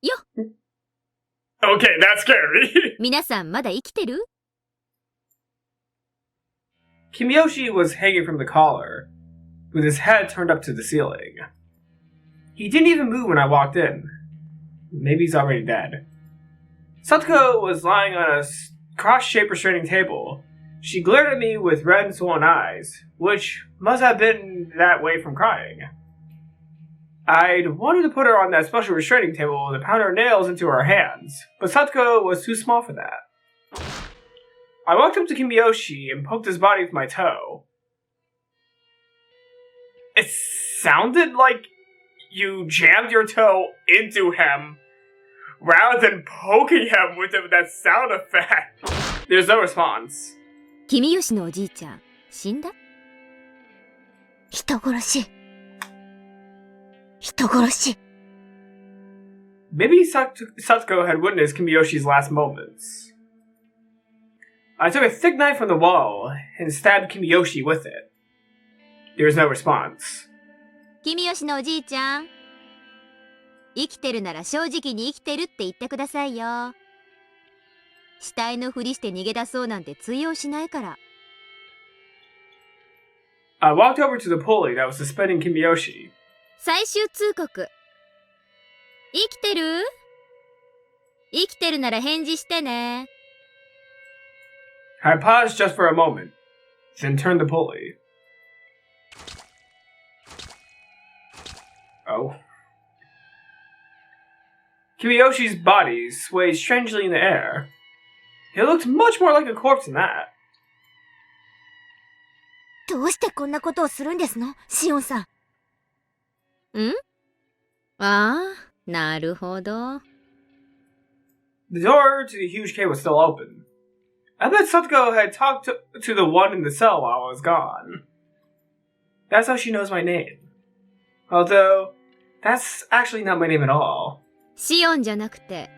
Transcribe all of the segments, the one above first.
よ。 Okay, that's scary. 皆さんまだ生きてる？ Kimiyoshi was hanging from the collar, with his head turned up to the ceiling. He didn't even move when I walked in. Maybe he's already dead. Satoko was lying on a cross-shaped restraining table. She glared at me with red and swollen eyes, which must have been that way from crying. I'd wanted to put her on that special restraining table to pound her nails into her hands, but Satoko was too small for that. I walked up to Kimiyoshi and poked his body with my toe. It sounded like you jammed your toe into him rather than poking him with that sound effect. There's no response. 君吉のおじいちゃん、死んだ？人殺し。人殺し。 Maybe Satoko had witnessed Kimiyoshi's last moments. I took a thick knife from the wall and stabbed Kimiyoshi with it. There was no response. 君吉のおじいちゃん、生きてるなら正直に生きてるって言ってくださいよ。死体のふりして逃げ出そうなんて通用しないから。I walked over to the pulley that was suspending Kimiyoshi. 最終通告。生きてる？生きてるなら返事してね。I paused just for a moment, then turned the pulley. Oh. Kimiyoshi's body swayed strangely in the air. It looked much more like a corpse than that. どうしてこんなことをするんですの、シオンさん。ん？ああ、なるほど。The door to the huge cave was still open. I bet Satoko had talked to the one in the cell while I was gone. That's how she knows my name. Although, that's actually not my name at all. シオンじゃなくて、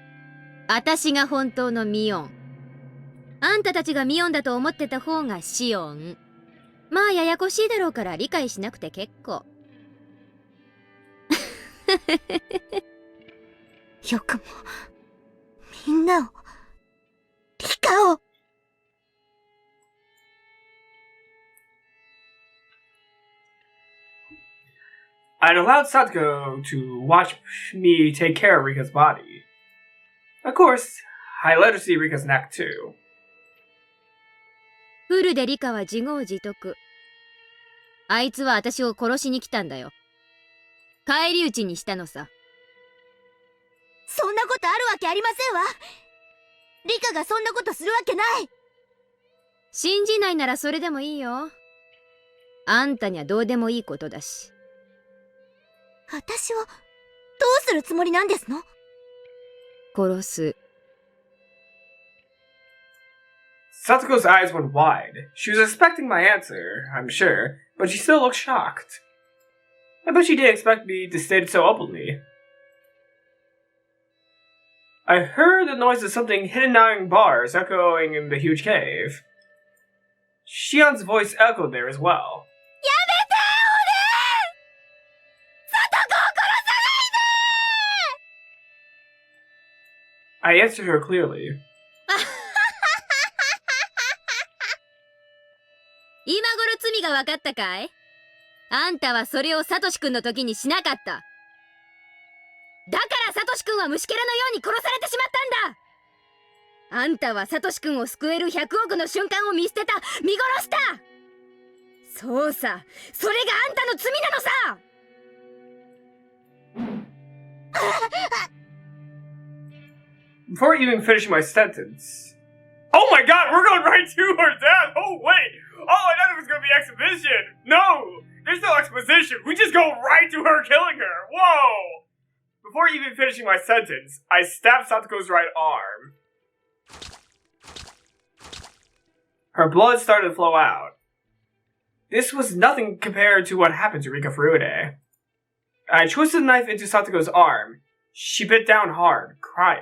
私が本当のミオン。あんたたちがミオンだと思ってた方がシオン。まあややこしいだろうから理解しなくて結構。よくも、みんなを、リカを。I'd allowed Satoko to watch me take care of Rika's body. Of course, I let her see Rika's neck too. フルでリカは自業自得。あいつは私を殺しに来たんだよ。返り討ちにしたのさ。そんなことあるわけありませんわ。リカがそんなことするわけない。信じないならそれでもいいよ。あんたにはどうでもいいことだし。私をどうするつもりなんですの？殺す。Satoko's eyes went wide. She was expecting my answer, I'm sure, but she still looked shocked. I bet she didn't expect me to state it so openly. I heard the noise of something hidden down bars echoing in the huge cave. Shion's voice echoed there as well. I answered her clearly. 今頃罪が分かったかい？あんたはそれをサトシ君の時にしなかった。だからサトシ君は虫けらのように殺されてしまったんだ。あんたはサトシ君を救える100億の瞬間を見捨てた、見殺した。そうさ、それがあんたの罪なのさ。Before even finishing my sentence... Oh my god, we're going right to her death! Oh wait! Oh, I thought it was gonna be exposition! No! There's no exposition! We just go right to her killing her! Whoa! Before even finishing my sentence, I stabbed Satoko's right arm. Her blood started to flow out. This was nothing compared to what happened to Rika Furude. I twisted the knife into Satoko's arm. She bit down hard, crying.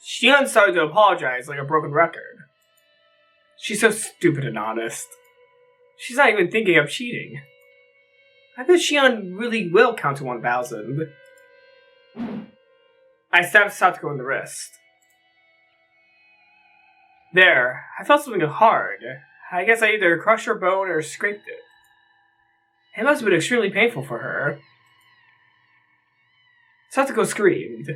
Shion started to apologize like a broken record. She's so stupid and honest. She's not even thinking of cheating. I bet Shion really will count to 1,000. I stabbed Satoko in the wrist. There, I felt something hard. I guess I either crushed her bone or scraped it. It must have been extremely painful for her. Satoko screamed.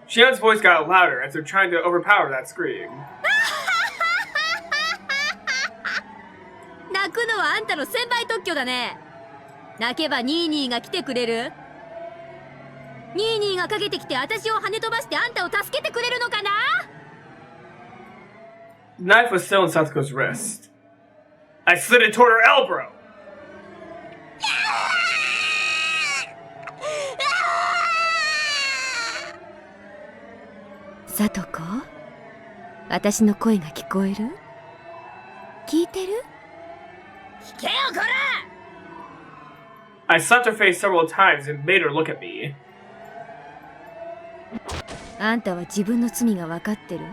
Shion's voice got louder as they're trying to overpower that scream. 泣くのはあんたの1000倍特許だね。泣けばニーニーが来てくれる？ニーニーがかけてきて私を跳ね飛ばしてあんたを助けてくれるのかな？ The knife was still in Satoko's wrist. I slid it toward her elbow. Satoko? 私の声が聞こえる？聞いてる？聞けよこら！ I slapped her face several times and made her look at me. あんたは自分の罪が分かってる？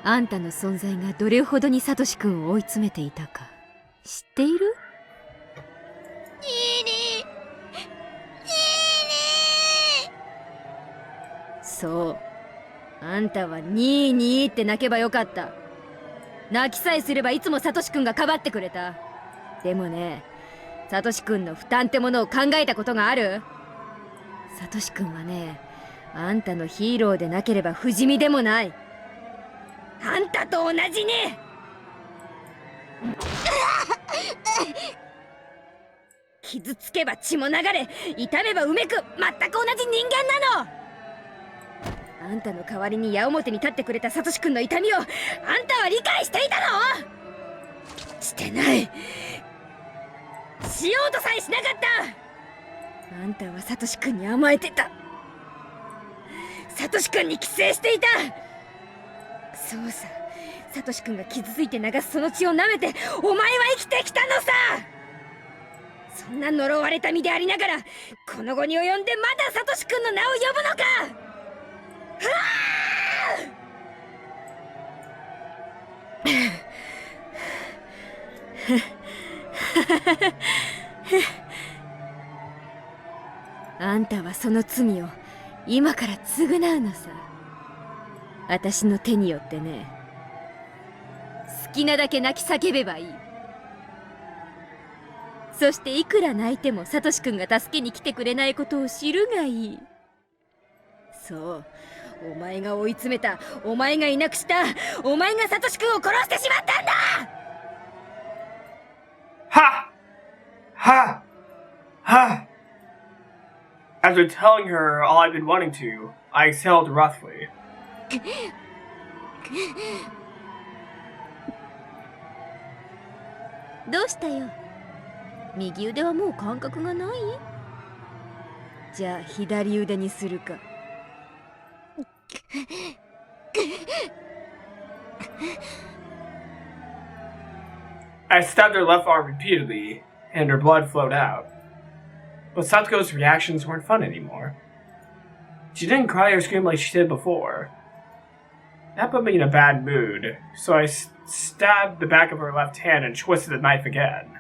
あんたの存在がどれほどにサトシ君を追い詰めていたか知っている？ニーニー、そう。あんたはニーニーって泣けばよかった。泣きさえすればいつもサトシ君がかばってくれた。でもね、サトシ君の負担ってものを考えたことがある？サトシ君はね、あんたのヒーローでなければ不死身でもない。あんたと同じね。傷つけば血も流れ、痛めばうめく、全く同じ人間なの。あんたの代わりに矢面に立ってくれたサトシ君の痛みをあんたは理解していたの？してない。しようとさえしなかった。あんたはサトシ君に甘えてた。サトシ君に寄生していた。そうさ、サトシ君が傷ついて流すその血を舐めてお前は生きてきたのさ。そんな呪われた身でありながらこの後に及んでまだサトシ君の名を呼ぶのか。あんたはその罪を今から償うのさ。私の手によってね。好きなだけ泣き叫べばいい。そしていくら泣いてもサトシ君が助けに来てくれないことを知るがいい。そう、お前が追い詰めた、お前がいなくした、お前がサトシ君を殺してしまったんだ。Ha! Ha! Ha! After telling her all I'd been wanting to, I exhaled wrathfully. どうしたよ。右腕はもう感覚がない？じゃあ左腕にするか。I stabbed her left arm repeatedly, and her blood flowed out. But Satsuko's reactions weren't fun anymore. She didn't cry or scream like she did before. That put me in a bad mood, so I stabbed the back of her left hand and twisted the knife again.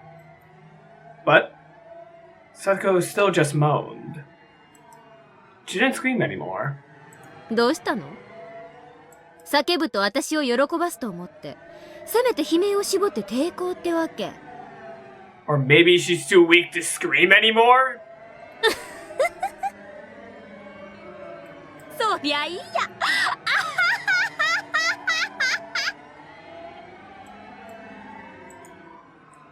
But Satsuko still just moaned. She didn't scream anymore. どうしたの？叫ぶと私を喜ばすと思って、せめて悲鳴を絞って抵抗ってわけ。Or maybe she's too weak to scream anymore? そりゃいいや。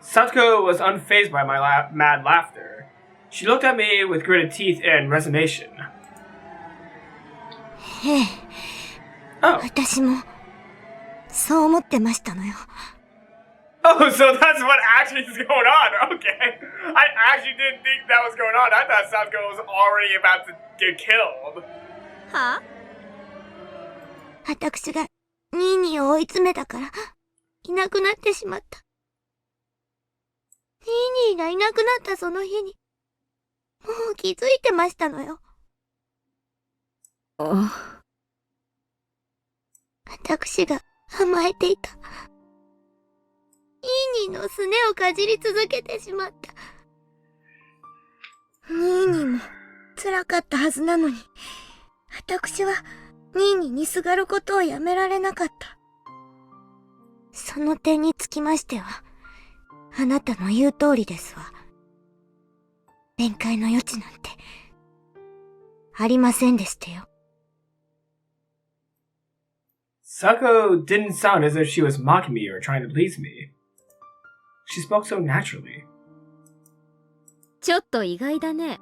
Satsuko was unfazed by my mad laughter. She looked at me with gritted teeth in resignation. ええ、 Oh. 私もそう思ってましたのよ。 Oh, so that's what actually is going on. Okay. I actually didn't think that was going on. I thought Satsuko was already about to get killed. は？私がニーニーを追い詰めたからいなくなってしまった。ニーニーがいなくなったその日にもう気づいてましたのよ。私が甘えていた。ニーニーのすねをかじり続けてしまった。ニーニーも辛かったはずなのに、私はニーニーにすがることをやめられなかった。その点につきましては、あなたの言う通りですわ。弁解の余地なんてありませんでしたよ。Satsuko didn't sound as if she was mocking me or trying to please me. She spoke so naturally. ちょっと意外だね。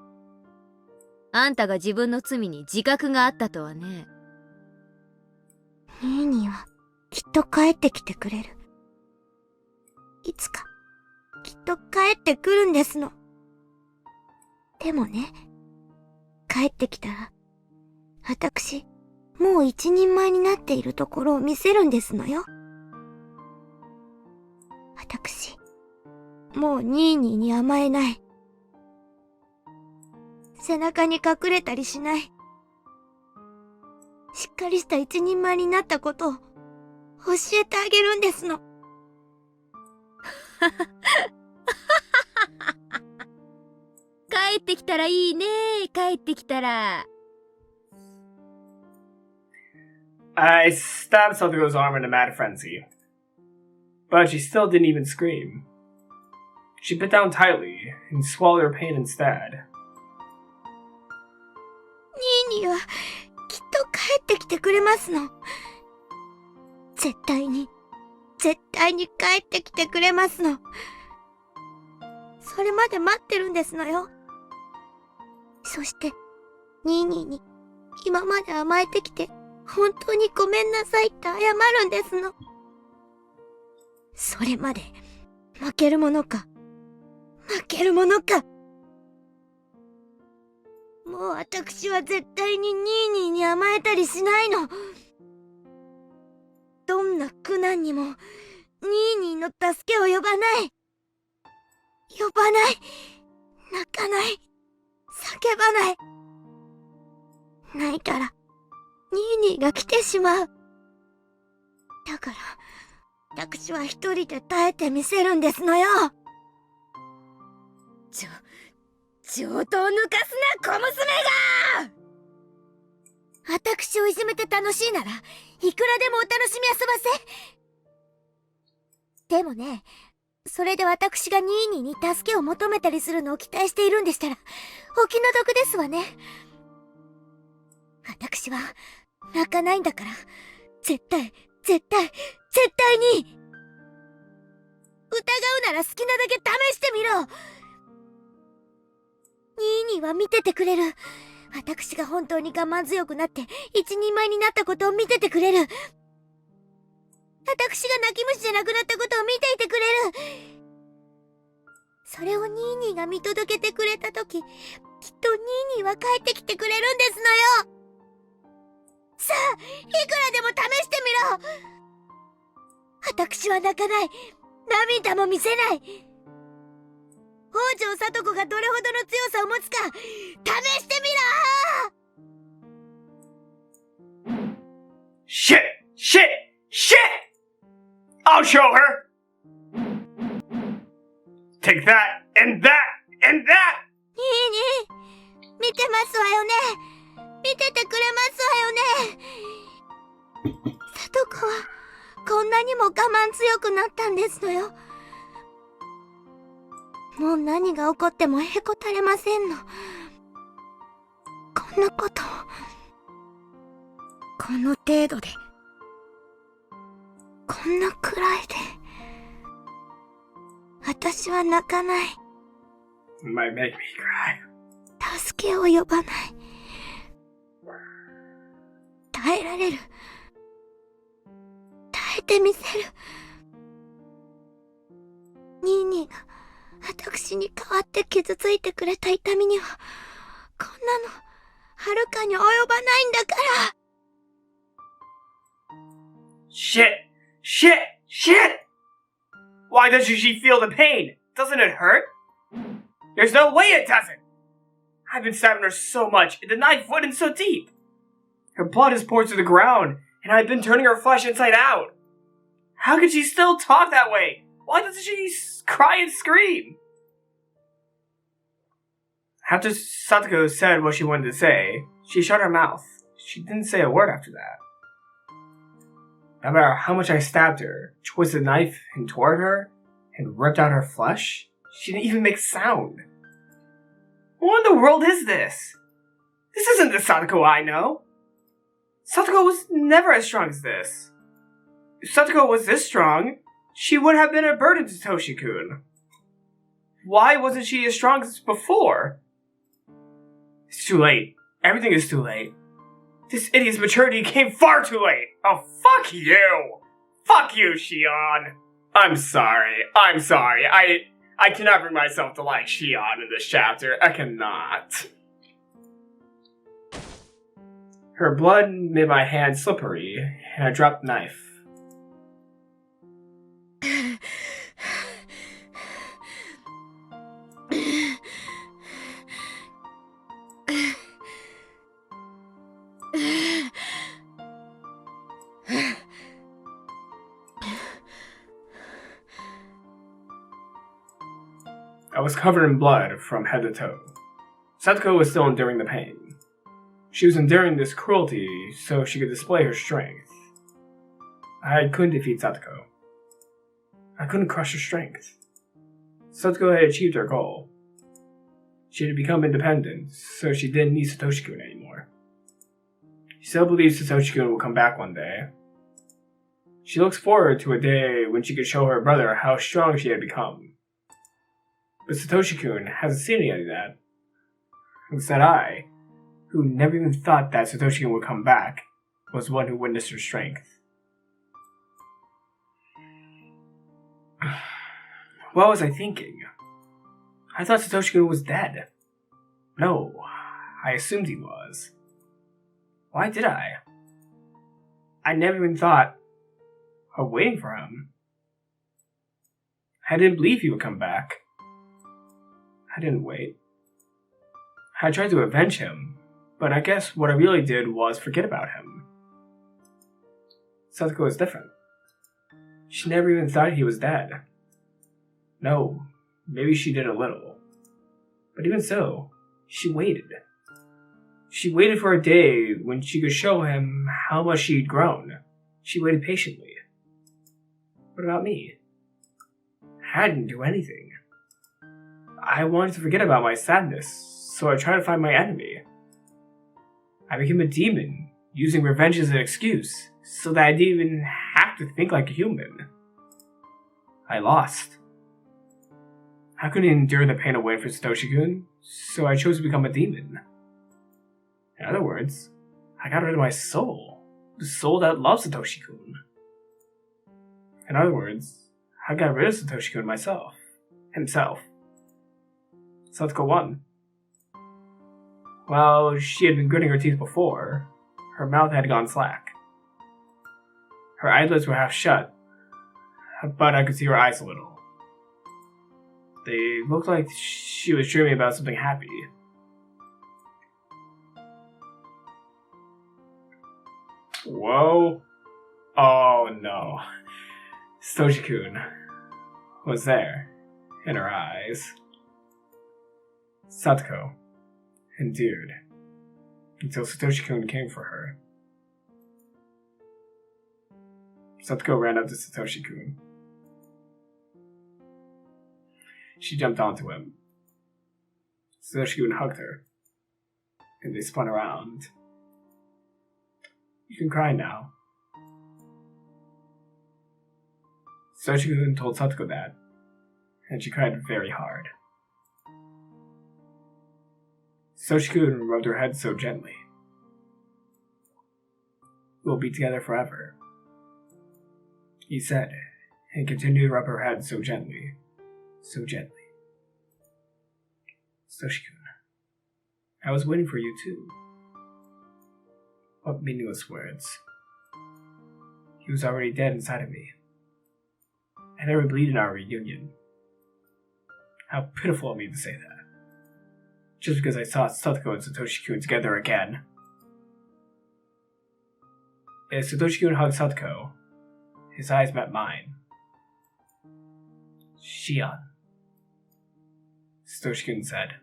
あんたが自分の罪に自覚があったとはね。ニーニーはきっと帰ってきてくれる。いつかきっと帰ってくるんですの。でもね、帰ってきたら私もう一人前になっているところを見せるんですのよ。私もうニーニーに甘えない。背中に隠れたりしない。しっかりした一人前になったことを教えてあげるんですの。帰ってきたらいいね。帰ってきたら。I stabbed Satsuko's arm in a mad frenzy. But she still didn't even scream. She bit down tightly and swallowed her pain instead. ニーニーはきっと帰ってきてくれますの。絶対に帰ってきてくれますの。それまで待ってるんですのよ。そしてニーニーに今まで甘えてきて本当にごめんなさいって謝るんですの。それまで負けるものか。もう私は絶対にニーニーに甘えたりしないの。どんな苦難にもニーニーの助けを呼ばない。泣かない。叫ばない。泣いたらニーニーが来てしまう。だから私は一人で耐えてみせるんですのよ。上等抜かすな、小娘が！私をいじめて楽しいならいくらでもお楽しみ遊ばせ。でもね、それで私がニーニーに助けを求めたりするのを期待しているんでしたらお気の毒ですわね。私は泣かないんだから、絶対に疑うなら好きなだけ試してみろ。ニーニーは見ててくれる。私が本当に我慢強くなって一人前になったことを見ててくれる。私が泣き虫じゃなくなったことを見ていてくれる。それをニーニーが見届けてくれたとき、きっとニーニーは帰ってきてくれるんですのよ。さあ、いくらでも試してみろ。私は泣かない。涙も見せない。北条聡子がどれほどの強さを持つか、試してみろ。Shit! Shit! Shit! I'll show her! Take that, and that, and that! ニーニー、見てますわよね。見ててくれますわよね。聡子は、こんなにも我慢強くなったんですのよ。もう何が起こってもへこたれませんの。こんなことを、この程度で、こんなくらいで、私は泣かない。It might make me cry. 助けを呼ばない。耐えられる。耐えてみせる。ニーニーが私に代わって傷ついてくれた痛みには、こんなの、はるかに及ばないんだから。Shit! Shit! Shit! Why doesn't she feel the pain? Doesn't it hurt? There's no way it doesn't! I've been stabbing her so much, and the knife went in so deep. Her blood is poured to the ground, and I've been turning her flesh inside out. How can she still talk that way? Why doesn't she cry and scream? After Satoko said what she wanted to say, she shut her mouth. She didn't say a word after that. No matter how much I stabbed her, twisted the knife in toward her, and ripped out her flesh, she didn't even make sound. What in the world is this? This isn't the Satoko I know. Satoko was never as strong as this. If Satoko was this strong, she would have been a burden to Toshi-kun. Why wasn't she as strong as before? It's too late. Everything is too late. This idiot's maturity came far too late. Oh, fuck you. Fuck you, Shion. I'm sorry. I cannot bring myself to like Shion in this chapter. I cannot. Her blood made my hand slippery, and I dropped the knife. I was covered in blood from head to toe. Satoko was still enduring the pain. She was enduring this cruelty so she could display her strength. I couldn't defeat Satoko. I couldn't crush her strength. Satoko had achieved her goal. She had become independent, so she didn't need Satoshi-kun anymore. She still believes Satoshi-kun will come back one day. She looks forward to a day when she could show her brother how strong she had become. But Satoshi-kun hasn't seen any of that. Instead, I, who never even thought that Satoshi-kun would come back, was one who witnessed her strength. What was I thinking? I thought Satoshi-kun was dead. No, I assumed he was. Why did I? I never even thought of waiting for him. I didn't believe he would come back. I didn't wait. I tried to avenge him, but I guess what I really did was forget about him. Satoko is different. She never even thought he was dead. No, maybe she did a little. But even so, she waited. She waited for a day when she could show him how much she'd grown. She waited patiently. What about me? I didn't do anything. I wanted to forget about my sadness, so I tried to find my enemy. I became a demon, using revenge as an excuse, so that I didn't even have to think like a human. I lost. I couldn't endure the pain of waiting for Satoshi-kun, so I chose to become a demon. In other words, I got rid of my soul. The soul that loves Satoshi-kun. In other words, I got rid of Satoshi-kun himself. Satsuko won. While she had been gritting her teeth before, her mouth had gone slack. Her eyelids were half shut, but I could see her eyes a little. They looked like she was dreaming about something happy. Whoa. Oh no. Satoshi-kun was there, in her eyes. Satsuko endured until Satoshi-kun came for her. Satsuko ran up to Satoshi-kun. She jumped onto him. Satoshi-kun hugged her, and they spun around. You can cry now. Satoshi-kun told Satsuko that, and she cried very hard. Satoshi-kun rubbed her head so gently. We'll be together forever, he said, and continued to rub her head so gently. So gently. Satoshi-kun, I was waiting for you too. What meaningless words. He was already dead inside of me. I never believed in our reunion. How pitiful of me to say that. Just because I saw Satsuko and Satoshi-kun together again. As Satoshi-kun hugged Satsuko, his eyes met mine. Shion, Satoshi-kun said.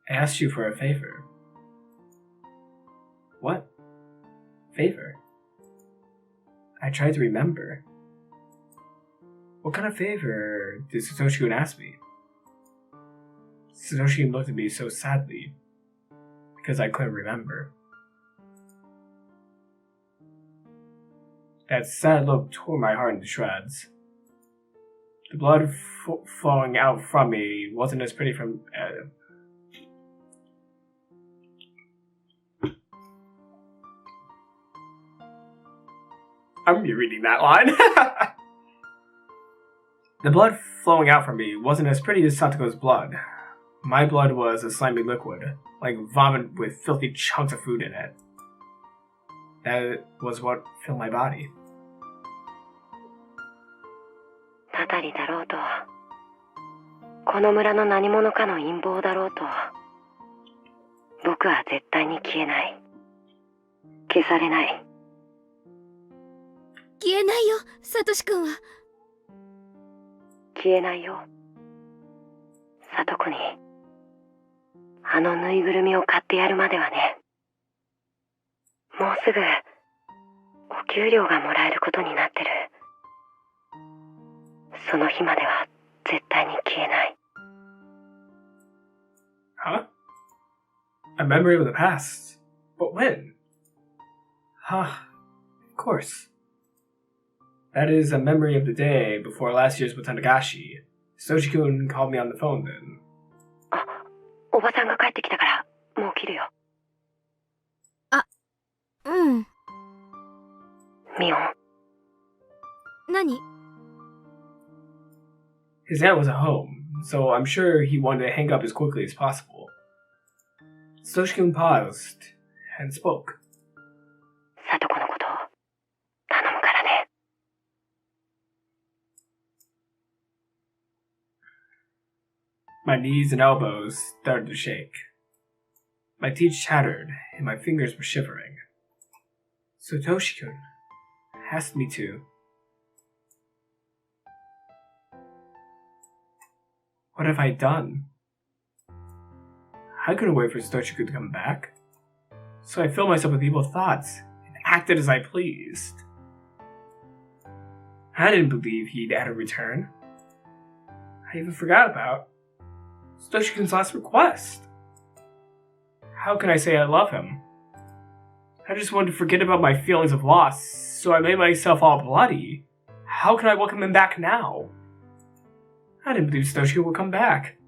I asked you for a favor. What? Favor? I tried to remember. What kind of favor did Satoshi-kun ask me? Satoshi-kun looked at me so sadly, because I couldn't remember. That sad look tore my heart into shreds. The blood flowing out from me wasn't as pretty from... I'm rereading that line. The blood flowing out from me wasn't as pretty as Satsuko's blood. My blood was a slimy liquid, like vomit with filthy chunks of food in it. That was what filled my body. たたりだろうと、この村の何者かの陰謀だろうと、僕は絶対に消えない。消されない。消えないよ、サトシ君は。消えないよ。サトコに、あのぬいぐるみを買ってやるまではね。もうすぐ、お給料がもらえることになってる。その日までは絶対に消えない。Huh? A memory of the past? But when? Huh, of course. That is a memory of the day before last year's with Higurashi. Satoshi-kun called me on the phone then. あ、おばさんが帰ってきたから、もう切るよ。うん。ミオン。何？ His aunt was at home, so I'm sure he wanted to hang up as quickly as possible. Satoshi-kun paused and spoke. サトコのこと頼むからね。My knees and elbows started to shake. My teeth chattered and my fingers were shivering. Satoshi-kun asked me to. What have I done? I couldn't wait for Satoshi-kun to come back, so I filled myself with evil thoughts and acted as I pleased. I didn't believe he'd ever return. I even forgot about Satoshi-kun's last request. How can I say I love him? I just wanted to forget about my feelings of loss, so I made myself all bloody. How can I welcome him back now? I didn't believe Satoshi-kun would come back.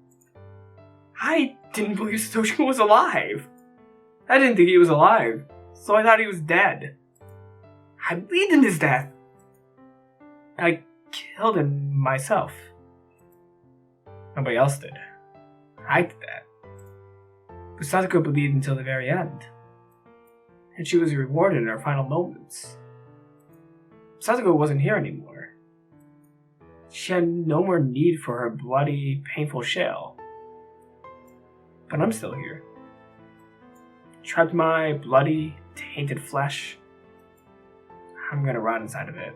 I didn't believe Satoshi-kun was alive. I didn't think he was alive, so I thought he was dead. I believed in his death. I killed him myself. Nobody else did. I did that. But Satoko believed until the very end. And she was rewarded in her final moments. Satoko wasn't here anymore. She had no more need for her bloody, painful shell. But I'm still here. Trapped in my bloody, tainted flesh. I'm gonna rot inside of it.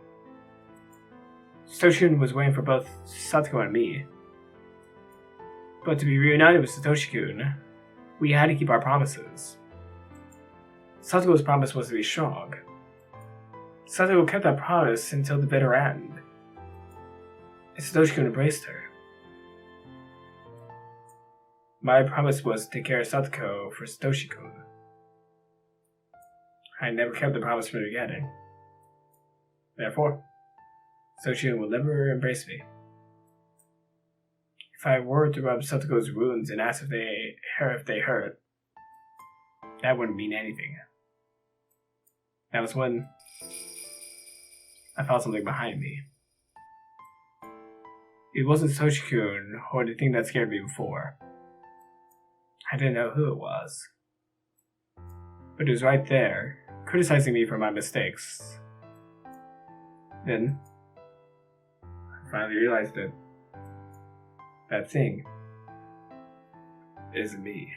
Satoshi-kun was waiting for both Satoko and me. But to be reunited with Satoshi-kun, we had to keep our promises. Satoko's promise was to be strong. Satoko kept that promise until the bitter end. And Satoshi-kun embraced her. My promise was to take care of Satoko for Satoshi-kun. I never kept the promise from the beginning. Therefore, Satoshi-kun will never embrace me. If I were to rub Satoko's wounds and ask if they hurt, that wouldn't mean anything. That was when I felt something behind me. It wasn't Satoshi-kun or the thing that scared me before. I didn't know who it was. But it was right there, criticizing me for my mistakes. Then, I finally realized that that thing is me.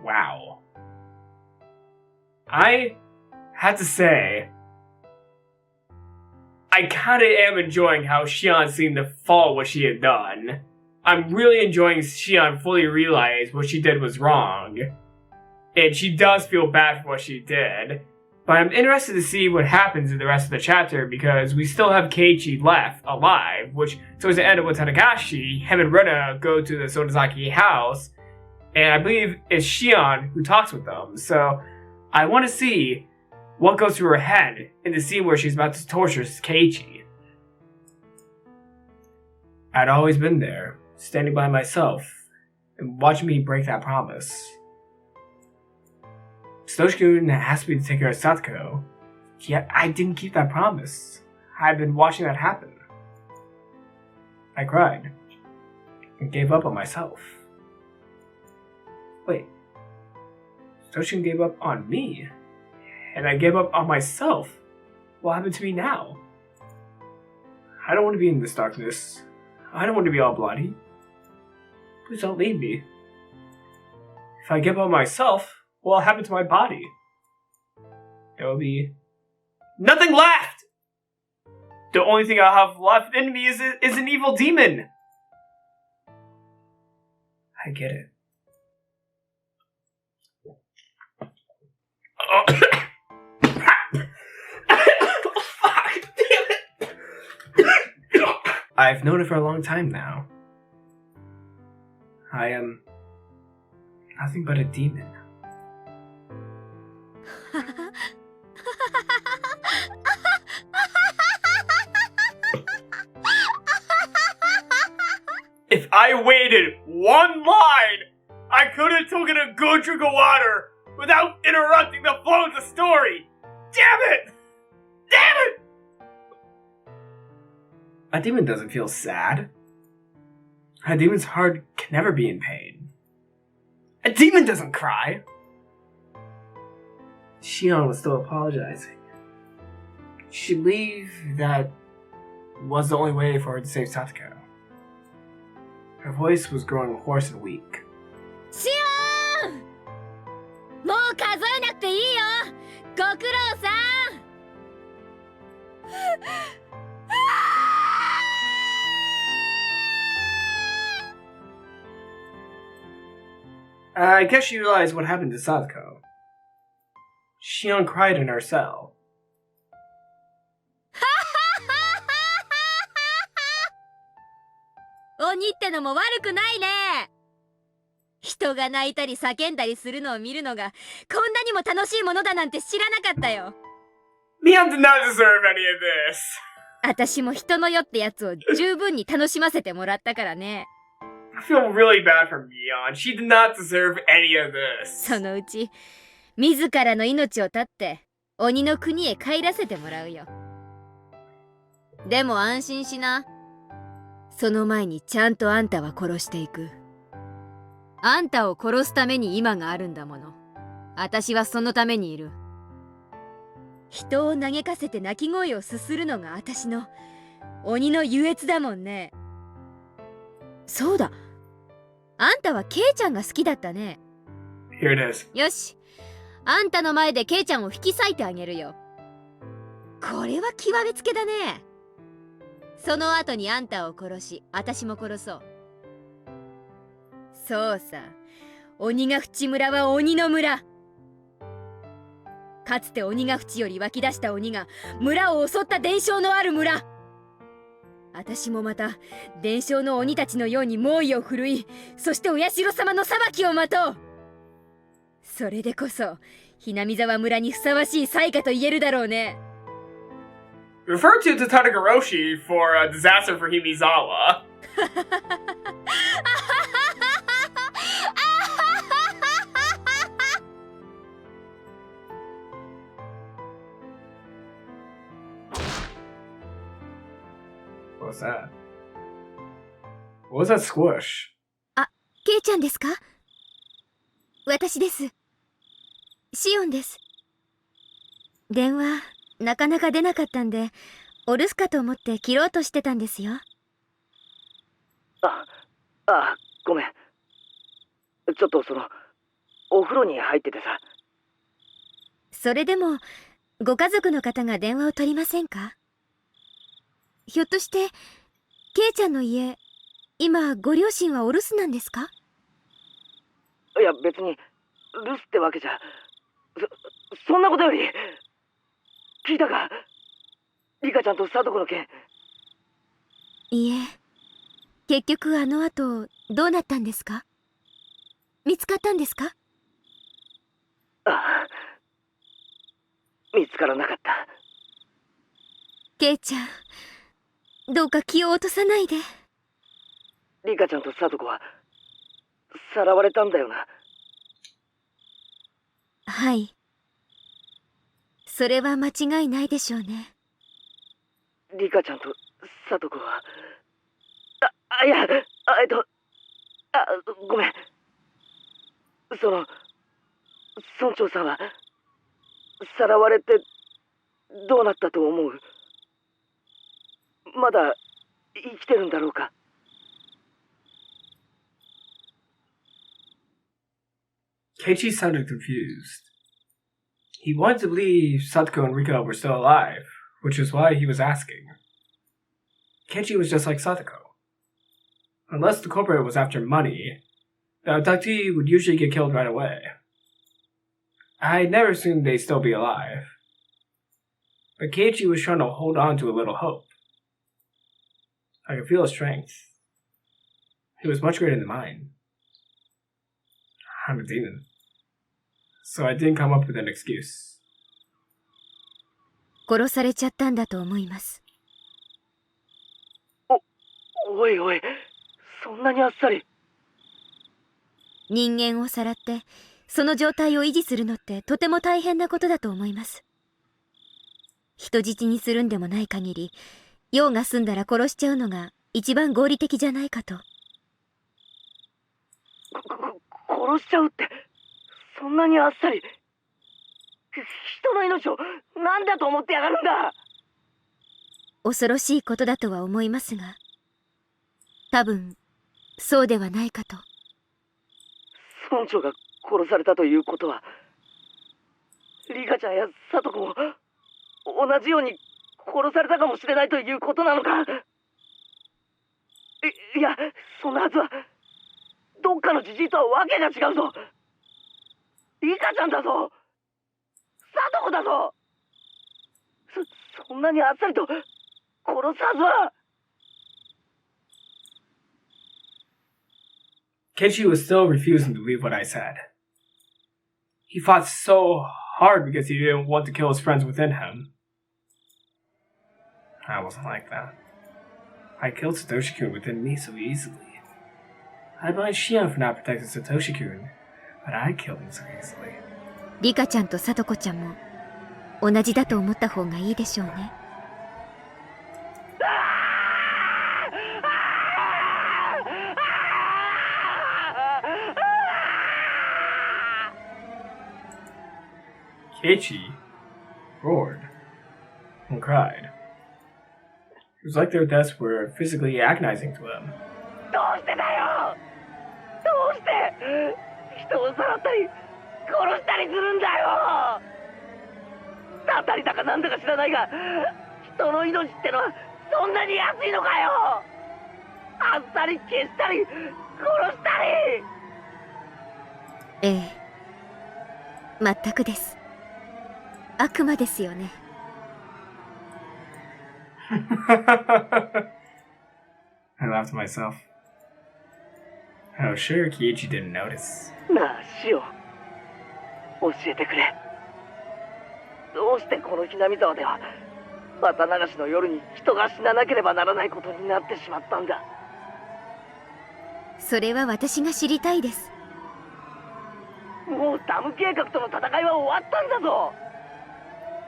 Wow. I had to say, I kinda am enjoying how Shion seemed to fault what she had done. I'm really enjoying Shion fully realize what she did was wrong. And she does feel bad for what she did. But I'm interested to see what happens in the rest of the chapter because we still have Keiichi left alive, which towards the end of with Higurashi, him and Runa go to the Sodazaki house, and I believe it's Shion who talks with them. So I want to see what goes through her head in the scene where she's about to torture Keiichi. I'd always been there, standing by myself, and watching me break that promise. Satoshi-kun asked me to take care of Satoko, yet I didn't keep that promise. I've been watching that happen. I cried, and gave up on myself. Wait, Satoshi-kun gave up on me, and I gave up on myself. What happened to me now? I don't want to be in this darkness. I don't want to be all bloody. Please don't leave me. If I give up on myself, what will happen to my body? There will be nothing left! The only thing I have left in me is an evil demon! I get it. Oh. Fuck, damn it! I've known it for a long time now. I am nothing but a demon. If I waited one line, I could have taken a good drink of water without interrupting the flow of the story. Damn it! Damn it! A demon doesn't feel sad. A demon's heart can never be in pain. A demon doesn't cry. Shion was still apologizing. She believed that was the only way for her to save Satoko. Her voice was growing hoarse and weak. Shion! もう数えなくていいよ! ご苦労さん! I guess she realized what happened to Satoko. Shion cried in her cell. 鬼ってのも悪くないね。人が泣いたり叫んだりするのを見るのがこんなにも楽しいものだなんて知らなかったよ。Mion did not deserve any of this. 私も人の世ってやつを十分に楽しませてもらったからね。I feel really bad for Mion. She did not deserve any of this. そのうち自らの命を絶って鬼の国へ帰らせてもらうよ。でも安心しな。その前にちゃんとあんたは殺していく。あんたを殺すために今があるんだもの。私はそのためにいる。人を嘆かせて泣き声をすするのが私の鬼の優越だもんね。そうだ、あんたはケイちゃんが好きだったね。 Here it is. よし、あんたの前でケイちゃんを引き裂いてあげるよ。これは極めつけだね。その後にあんたを殺し、私も殺そう。そうさ、鬼ヶ淵村は鬼の村。かつて鬼ヶ淵より湧き出した鬼が村を襲った伝承のある村。私もまた伝承の鬼たちのように猛威を振るい、そしてお社様の裁きを待とう。それでこそひなみ沢村にふさわしい災禍と言えるだろうね。Referred to Higurashi for a disaster for Himizawa. What was that? What was that squish? ケイちゃんですか？私です。シオンです。電話なかなか出なかったんで、お留守かと思って切ろうとしてたんですよ。ごめん。ちょっとお風呂に入っててさ。それでもご家族の方が電話を取りませんか？ひょっとしてケイちゃんの家、今ご両親はお留守なんですか？いや別に留守ってわけじゃ。そんなことより聞いたか？リカちゃんとサトコの件。いえ、結局あの後どうなったんですか？見つかったんですか？見つからなかった。ケイちゃん、どうか気を落とさないで。リカちゃんとサトコはさらわれたんだよな。はい。それは間違いないでしょうね。リカちゃんとサトコは。いや、ごめん。村長さんはさらわれてどうなったと思う？まだ生きてるんだろうかKeiichi sounded confused. He wanted to believe Satoko and Rika were still alive, which is why he was asking. Keiichi was just like Satoko. Unless the culprit was after money, the abductee would usually get killed right away. I never assumed they'd still be alive. But Keiichi was trying to hold on to a little hope. I could feel his strength. It was much greater than mine. I'm a demon. So I didn't come up with an excuse. 殺されちゃったんだと思います。おいおい、そんなにあっさり。人間をさらってその状態を維持するのってとても大変なことだと思います。人質にするんでもない限り、用が済んだら殺しちゃうのが一番合理的じゃないかと。殺しちゃうって、そんなにあっさり。人の命を何だと思ってやがるんだ。恐ろしいことだとは思いますが、多分そうではないかと。村長が殺されたということは、リカちゃんやサトコも同じように殺されたかもしれないということなのか。いや、そんなはずは。どっかのじじいとはわけが違うぞ。リカちゃんだぞ。サトコだぞ。そんなにあっさりと殺すはずは。Keiichi was still refusing to believe what I said. He fought so hard because he didn't want to kill his friends within him. I wasn't like that. I killed Satoshi-kun within me so easily. I blame Shion for not protecting Satoshi-kun, but I killed him so easily. リカちゃんとサトコちゃんも同じだと思った方がいいでしょうね。Keiichi roared and cried. It was like their deaths were physically agonizing to him. どうしてだよ。どうして人をさらったり殺したりするんだよ。たたりだかなんだか知らないが、人の命ってのはそんなに安いのかよ。あっさり消したり殺したり。ええ、全くです。悪魔ですよね。I laughed to myself. I was sure Keiichi didn't notice. なあ、シオ。教えてくれ。どうしてこのひなみ沢では綿流しの夜に人が死ななければならないことになってしまったんだ。それは私が知りたいです。もうダム計画との戦いは終わったんだぞ。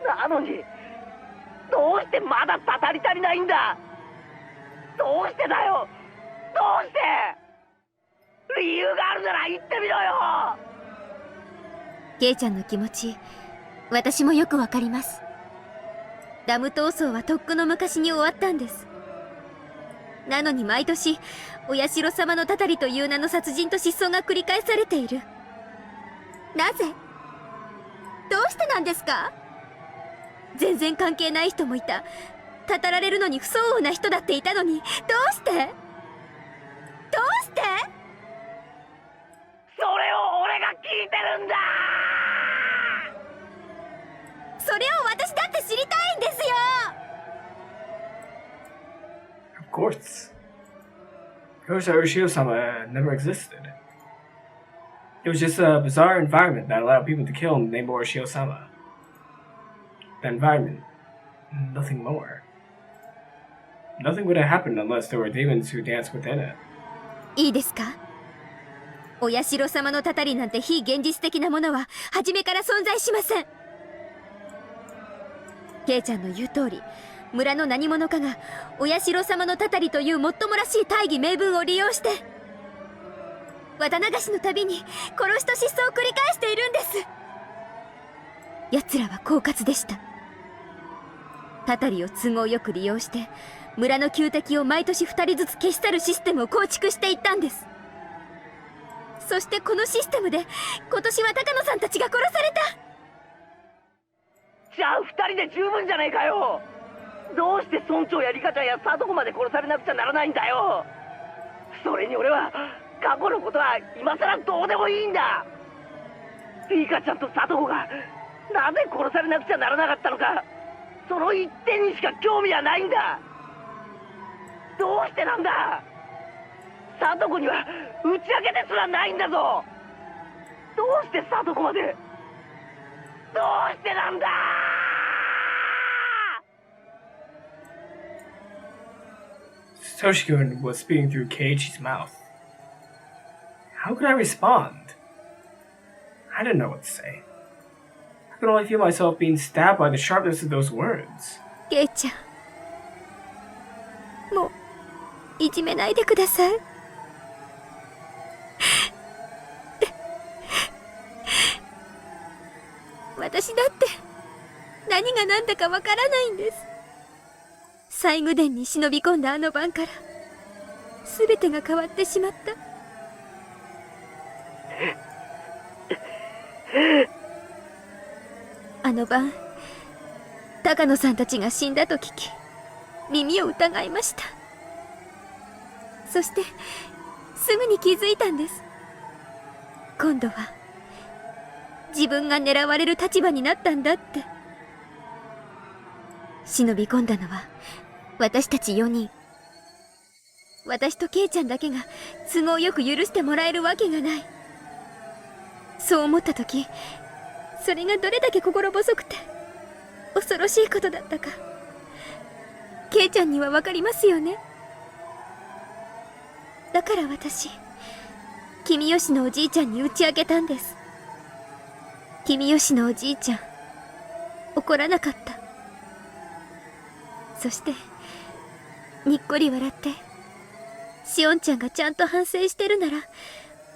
なのにどうしてまだたたり足りないんだ。どうしてだよ。どうして理由があるなら言ってみろよ。ケイちゃんの気持ち、私もよくわかります。ダム闘争はとっくの昔に終わったんです。なのに毎年お社様のたたりという名の殺人と失踪が繰り返されている。なぜ？どうしてなんですか？全然関係ない人もいた。たたられるのに不相応な人だっていたのに、どうして？どうして？それを俺が聞いてるんだ。それを私だって知りたいんですよ。 Of course. Because Ushio-sama never existed. It was just a bizarre environment that allowed people to kill Namor Ushio-sama. The environment. Nothing more. Nothing would have happened unless there were demons who danced within it. いいですか？お社様のたたりなんて非現実的なものは初めから存在しません。ケイちゃんの言う通り、村の何者かがお社様のたたりというもっともらしい大義名分を利用して綿流しのたびに殺しと失踪を繰り返しているんです。奴らは狡猾でした。たたりを都合よく利用して村の旧敵を毎年2人ずつ消し去るシステムを構築していったんです。そしてこのシステムで今年は高野さんたちが殺された。じゃあ2人で十分じゃねえかよ。どうして村長やリカちゃんやサトコまで殺されなくちゃならないんだよ。それに俺は過去のことは今さらどうでもいいんだ。リカちゃんとサトコがなぜ殺されなくちゃならなかったのか、その一点にしか興味はないんだ。どうしてなんだ。サトコには打ち明けですらないんだぞ。どうしてサトコまで。どうしてなんだ。Satoshi-kun was speaking through Keiichi's mouth. How could I respond? I didn't know what to say. I could only feel myself being stabbed by the sharpness of those words. ケイちゃん、もういじめないでください。私だって何が何だかわからないんです。西宮殿に忍び込んだあの晩から全てが変わってしまった。あの晩、高野さんたちが死んだと聞き耳を疑いました。そしてすぐに気づいたんです。今度は自分が狙われる立場になったんだって。忍び込んだのは私たち4人。私とケイちゃんだけが都合よく許してもらえるわけがない。そう思った時、それがどれだけ心細くて恐ろしいことだったか、ケイちゃんにはわかりますよね。だから私、君吉のおじいちゃんに打ち明けたんです。君吉のおじいちゃん、怒らなかった。そしてにっこり笑って、しおんちゃんがちゃんと反省してるなら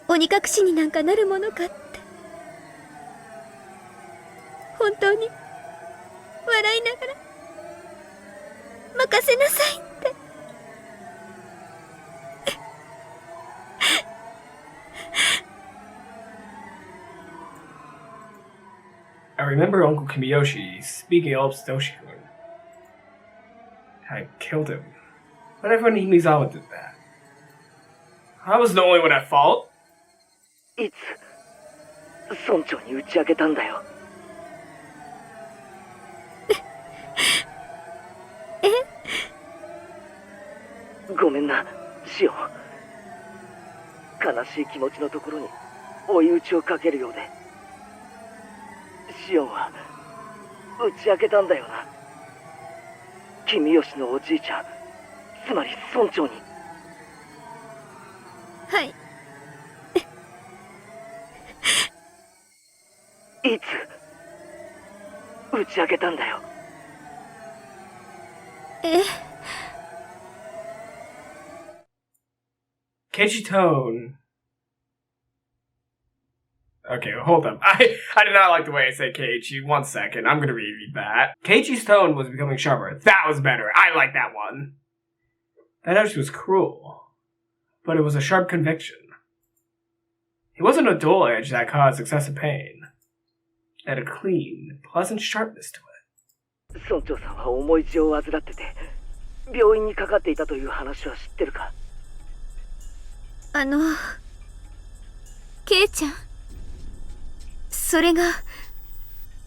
鬼隠しになんかなるものかって。本本当に笑いながら任せなさいって。I remember Uncle Kimiyoshi speaking of Satoshi-kun. I killed him. But everyone Himizawa did that. I was the only one at fault. いつ村長に打ち明けたんだよ。ごめんな、シオン。悲しい気持ちのところに追い打ちをかけるようで。シオンは打ち明けたんだよな。君吉のおじいちゃん、つまり村長に。はい。いつ打ち明けたんだよ。Keiichi tone. Okay, hold up. I did not like the way I said Keiichi. 1 second. I'm gonna reread that. Keiichi's tone was becoming sharper. That was better. I like that one. That actually was cruel. But it was a sharp conviction. It wasn't a dull edge that caused excessive pain. It had a clean, pleasant sharpness to it. 村長さんは重い痔を患ってて、病院にかかっていたという話は知ってるか？ケイちゃん、それが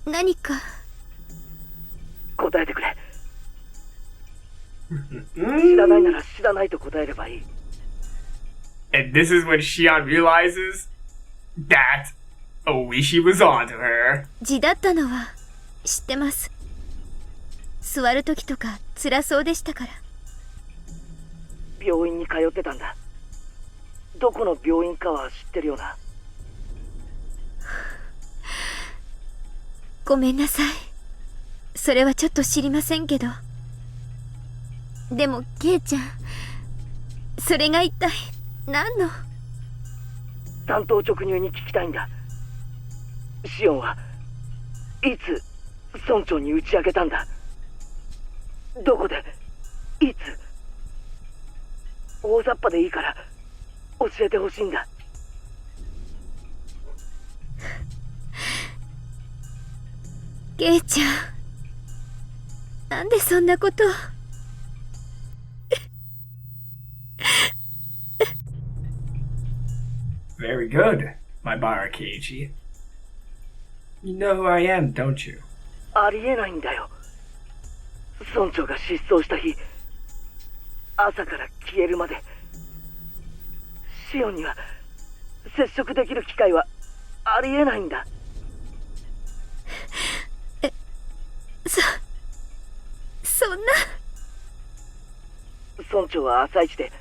何か。答えてくれ。知らないなら知らないと答えればいい。And this is when Shion realizes that Oishi was onto her. 痔だったのは知ってます。座るときとか辛そうでしたから。病院に通ってたんだ。どこの病院かは知ってるよな。ごめんなさい。それはちょっと知りませんけど。でもケイちゃん、それが一体何の？単刀直入に聞きたいんだ。シオンはいつ村長に打ち明けたんだ？どこで？いつ？大雑把でいいから教えてほしいんだ。ケイちゃん、なんでそんなことを。Very good, my bar Keiichi. You know who I am, don't you? ありえないんだよ。村長が失踪した日、朝から消えるまで、シオンには接触できる機会はありえないんだ。そんな。村長は朝一で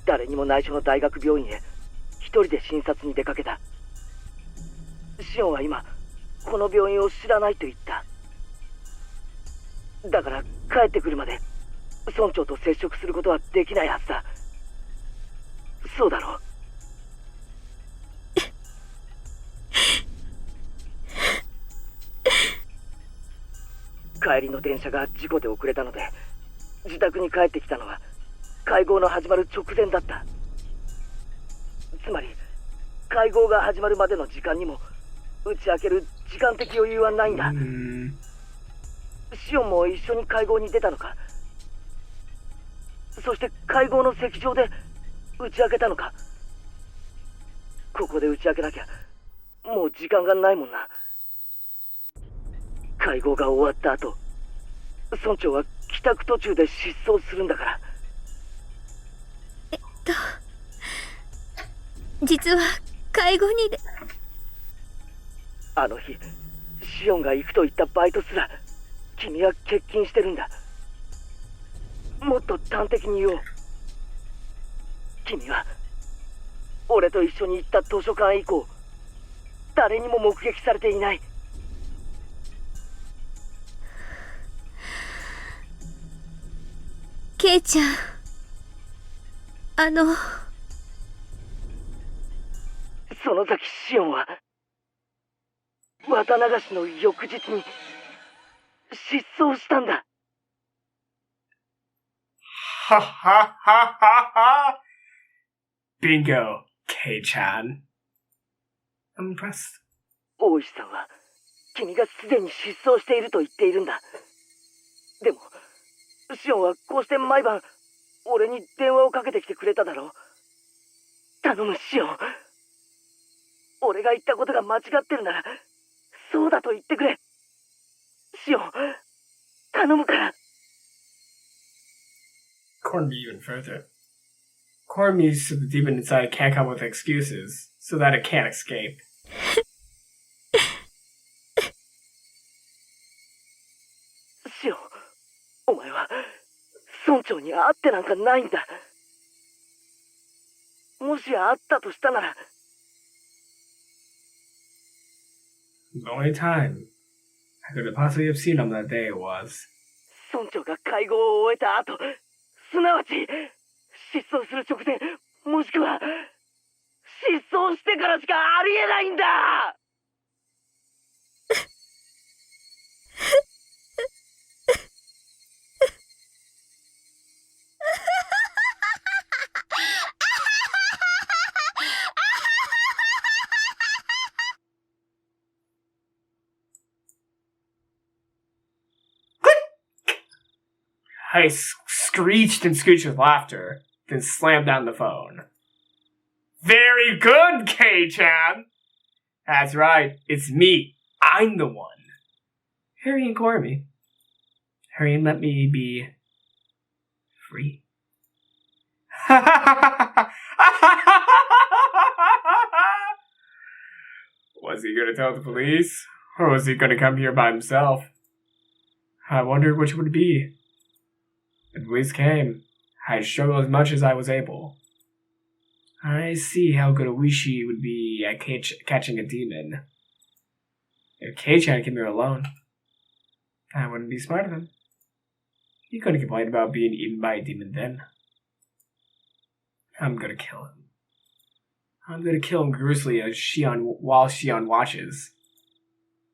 誰にも内緒の大学病院へ一人で診察に出かけた。シオンは今この病院を知らないと言った。だから帰ってくるまで村長と接触することはできないはずだ。そうだろう？帰りの電車が事故で遅れたので、自宅に帰ってきたのは会合の始まる直前だった。つまり会合が始まるまでの時間にも打ち明ける時間的余裕はないんだ。シオンも一緒に会合に出たのか？そして会合の席上で打ち明けたのか？ここで打ち明けなきゃもう時間がないもんな。会合が終わった後、村長は帰宅途中で失踪するんだから。実は会合にで。あの日シオンが行くと言ったバイトすら君は欠勤してるんだ。もっと端的に言おう。君は俺と一緒に行った図書館以降誰にも目撃されていない。ケイちゃん、その時シオンは綿流しの翌日に失踪したんだ。Ha ha ha ha ha! Bingo, K-chan. I'm impressed. 大石さんは君がすでに失踪していると言っているんだ。でもシオンはこうして毎晩俺に電話をかけてきてくれただろう。頼むシオン、俺が言ったことが間違ってるならそうだと言ってくれ。シオン、頼むから。Corn me even further. Corn me so the demon inside can't come with excuses, so that it can't escape. シオン、お前は村長に会ってなんかないんだ。もし会ったとしたなら。The only time I could have possibly have seen him that day was... 村長が会合を終えた後、すなわち失踪する直前、もしくは失踪してからしかありえないんだ。I screeched and screeched with laughter, then slammed down the phone. Very good, K-chan! That's right, it's me. I'm the one. Hurry and core me. Hurry and let me be... free. Was he gonna tell the police? Or was he gonna come here by himself? I wondered which it would be. The police came. I struggled as much as I was able. I see how good a Wishi would be at catching a demon. If K-chan came here alone, I wouldn't be smart of him. He couldn't complain about being eaten by a demon then. I'm gonna kill him. I'm gonna kill him gruesomely while Shion watches.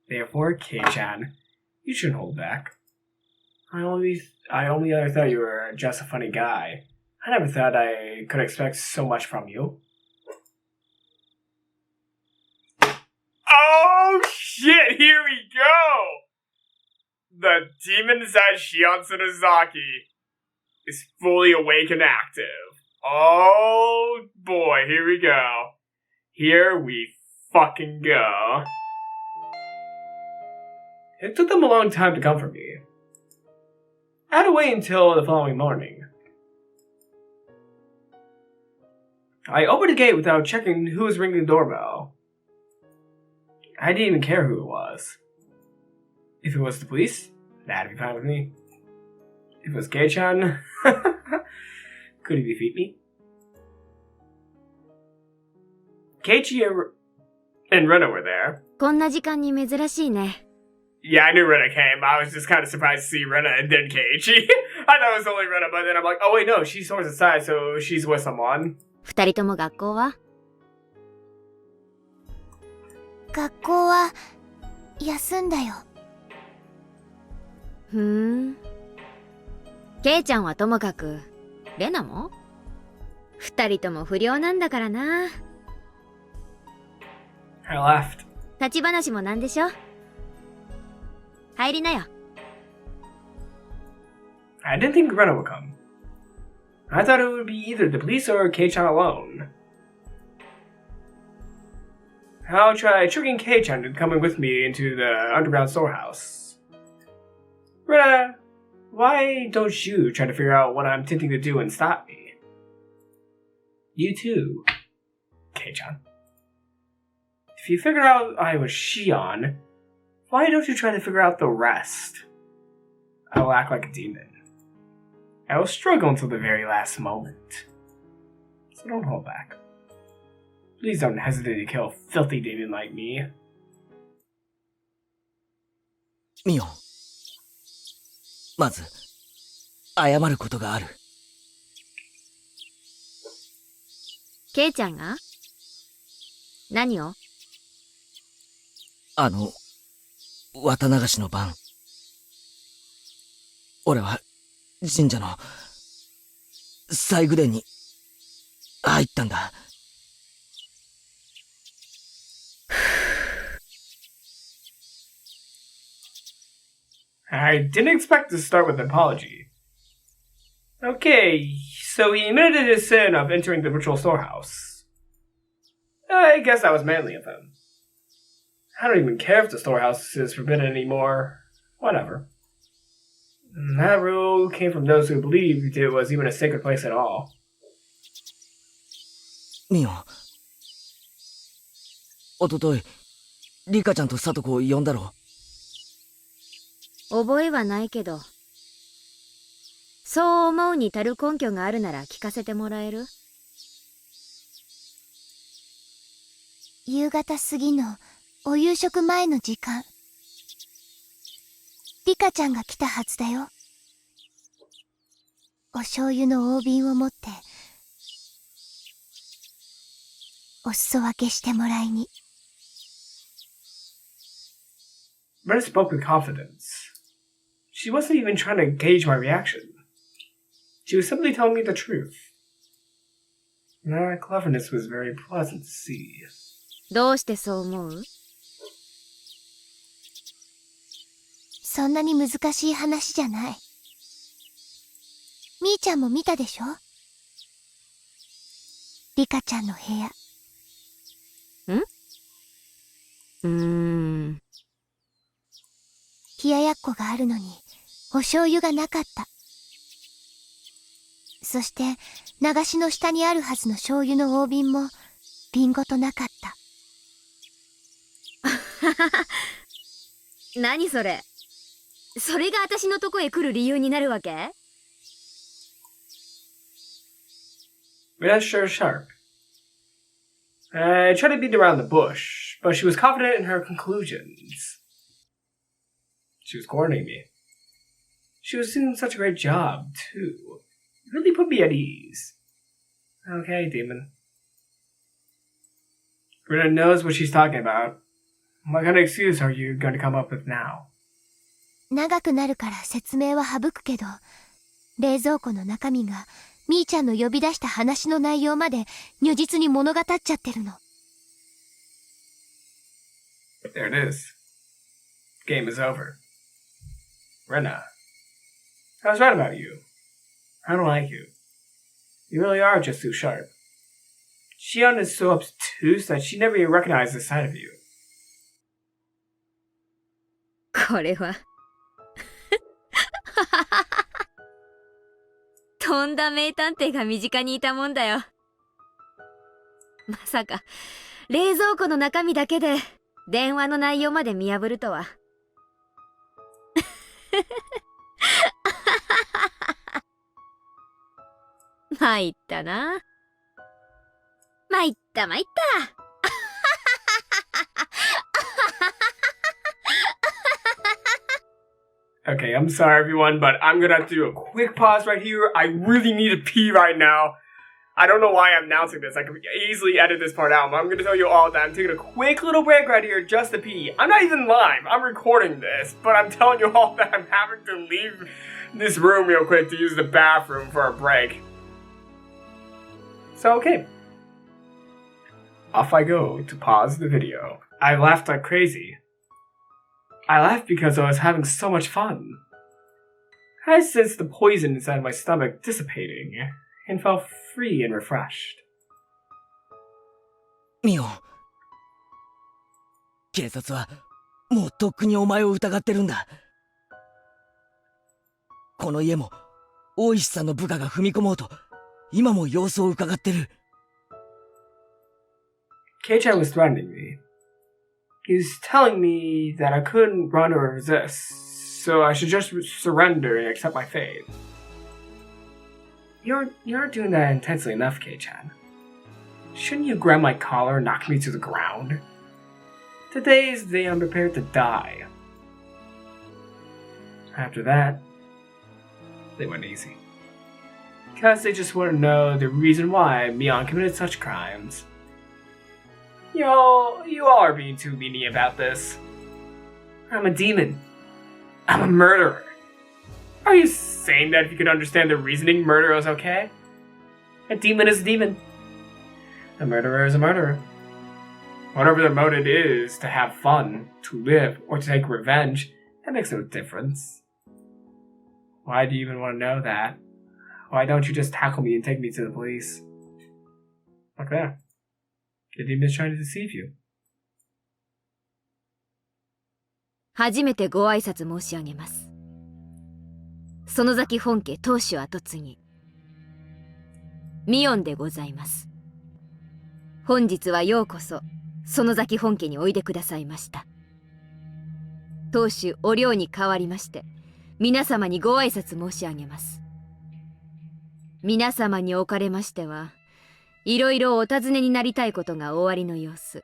Therefore, K-chan, you shouldn't hold back. I only ever thought you were just a funny guy. I never thought I could expect so much from you. Oh shit, here we go! The demon inside Shion Tsunezaki is fully awake and active. Oh boy, here we go. Here we fucking go. It took them a long time to come for me. I had to wait until the following morning. I opened the gate without checking who was ringing the doorbell. I didn't even care who it was. If it was the police, that'd be fine with me. If it was Kei-chan, could he defeat me? Keiichi and Rena were there. こんな時間に珍しいね。 Yeah, I knew Rena came. I was just kind of surprised to see Rena and then Keiichi. I thought it was only Rena, but then I'm like, oh wait, no, she's towards the side, so she's with someone. 二人とも学校は？学校は休んだよ。ふーん。ケイちゃんはともかく、レナも？二人とも不良なんだからな。I laughed. 立ち話もなんでしょ？入りなよ。I didn't think Rena would come. I thought it would be either the police or Kei-chan alone. I'll try tricking Kei-chan to come with me into the underground storehouse. Rena, why don't you try to figure out what I'm attempting to do and stop me? You too, Kei-chan. If you figured out I was Shion, why don't you try to figure out the rest? I will act like a demon. I will struggle until the very last moment. So don't hold back. Please don't hesitate to kill a filthy demon like me. ミオ、まず謝ることがある。ケイちゃんが？何を？綿流しの晩、俺は神社の祭具殿に入ったんだ。I didn't expect to start with an apology. Okay, so he admitted his sin of entering the ritual storehouse. I guess that was manly of him. I don't even care if the storehouse is forbidden anymore. Whatever. That rule came from those who believed it was even a sacred place at all. ミオ、おととい、リカちゃんとサトコを呼んだろ。覚えはないけど、そう思うに足る根拠があるなら聞かせてもらえる？夕方過ぎのお夕食前の時間。リカちゃんが来たはずだよ。お醤油の大瓶を持って、お裾分けしてもらいに。Ren spoke with confidence. She wasn't even trying to gauge my reaction. She was simply telling me the truth. And that cleverness was very pleasant to see. どうしてそう思う？そんなに難しい話じゃない。みーちゃんも見たでしょ？リカちゃんの部屋。冷ややっこがあるのに、お醤油がなかった。そして、流しの下にあるはずの醤油の大瓶も、瓶ごとなかった。何それ？それが私のとこへ来る理由になるわけ？ Ren's sure sharp. I tried to beat around the bush, but she was confident in her conclusions. She was cornering me. She was doing such a great job, too. It really put me at ease. Okay, demon. Ren knows what she's talking about. What kind of excuse are you going to come up with now? 長くなるから説明は省くけど、冷蔵庫の中身がみーちゃんの呼び出した話の内容まで如実に物語っちゃってるの。There it is. Game is over. Rena, I was right about you. I don't like you. You really are just too sharp. Shion is so obtuse that she never even recognized this side of you. これはとんだ名探偵が身近にいたもんだよ。まさか冷蔵庫の中身だけで電話の内容まで見破るとは。参ったな。参った参った。Okay, I'm sorry everyone, but I'm gonna have to do a quick pause right here. I really need to pee right now. I don't know why I'm announcing this. I could easily edit this part out, but I'm gonna tell you all that I'm taking a quick little break right here just to pee. I'm not even live. I'm recording this, but I'm telling you all that I'm having to leave this room real quick to use the bathroom for a break. So, okay. Off I go to pause the video. I laughed like crazy. I laughed because I was having so much fun. I sensed the poison inside my stomach dissipating and felt free and refreshed. ミオ、警察はもうとっくにお前を疑ってるんだ。この家も大石さんの部下が踏み込もうと今も様子を伺ってる。Kei-chan was threatening me. He's telling me that I couldn't run or resist, so I should just surrender and accept my fate. You're doing that intensely enough, Kei-chan. Shouldn't you grab my collar and knock me to the ground? Today is the day I'm prepared to die. After that, they went easy. Because they just want to know the reason why Mion committed such crimes. You all are being too meany about this. I'm a demon. I'm a murderer. Are you saying that if you could understand the reasoning, murder is okay? A demon is a demon. A murderer is a murderer. Whatever their motive is, to have fun, to live, or to take revenge, that makes no difference. Why do you even want to know that? Why don't you just tackle me and take me to the police? Look there. The demon's trying to deceive you. 初めてご挨拶申し上げます。園崎本家当主跡継ぎミオンでございます。本日はようこそ園崎本家においでくださいました。当主お寮に代わりまして皆様にご挨拶申し上げます。皆様におかれましてはいろいろお尋ねになりたいことがおありの様子。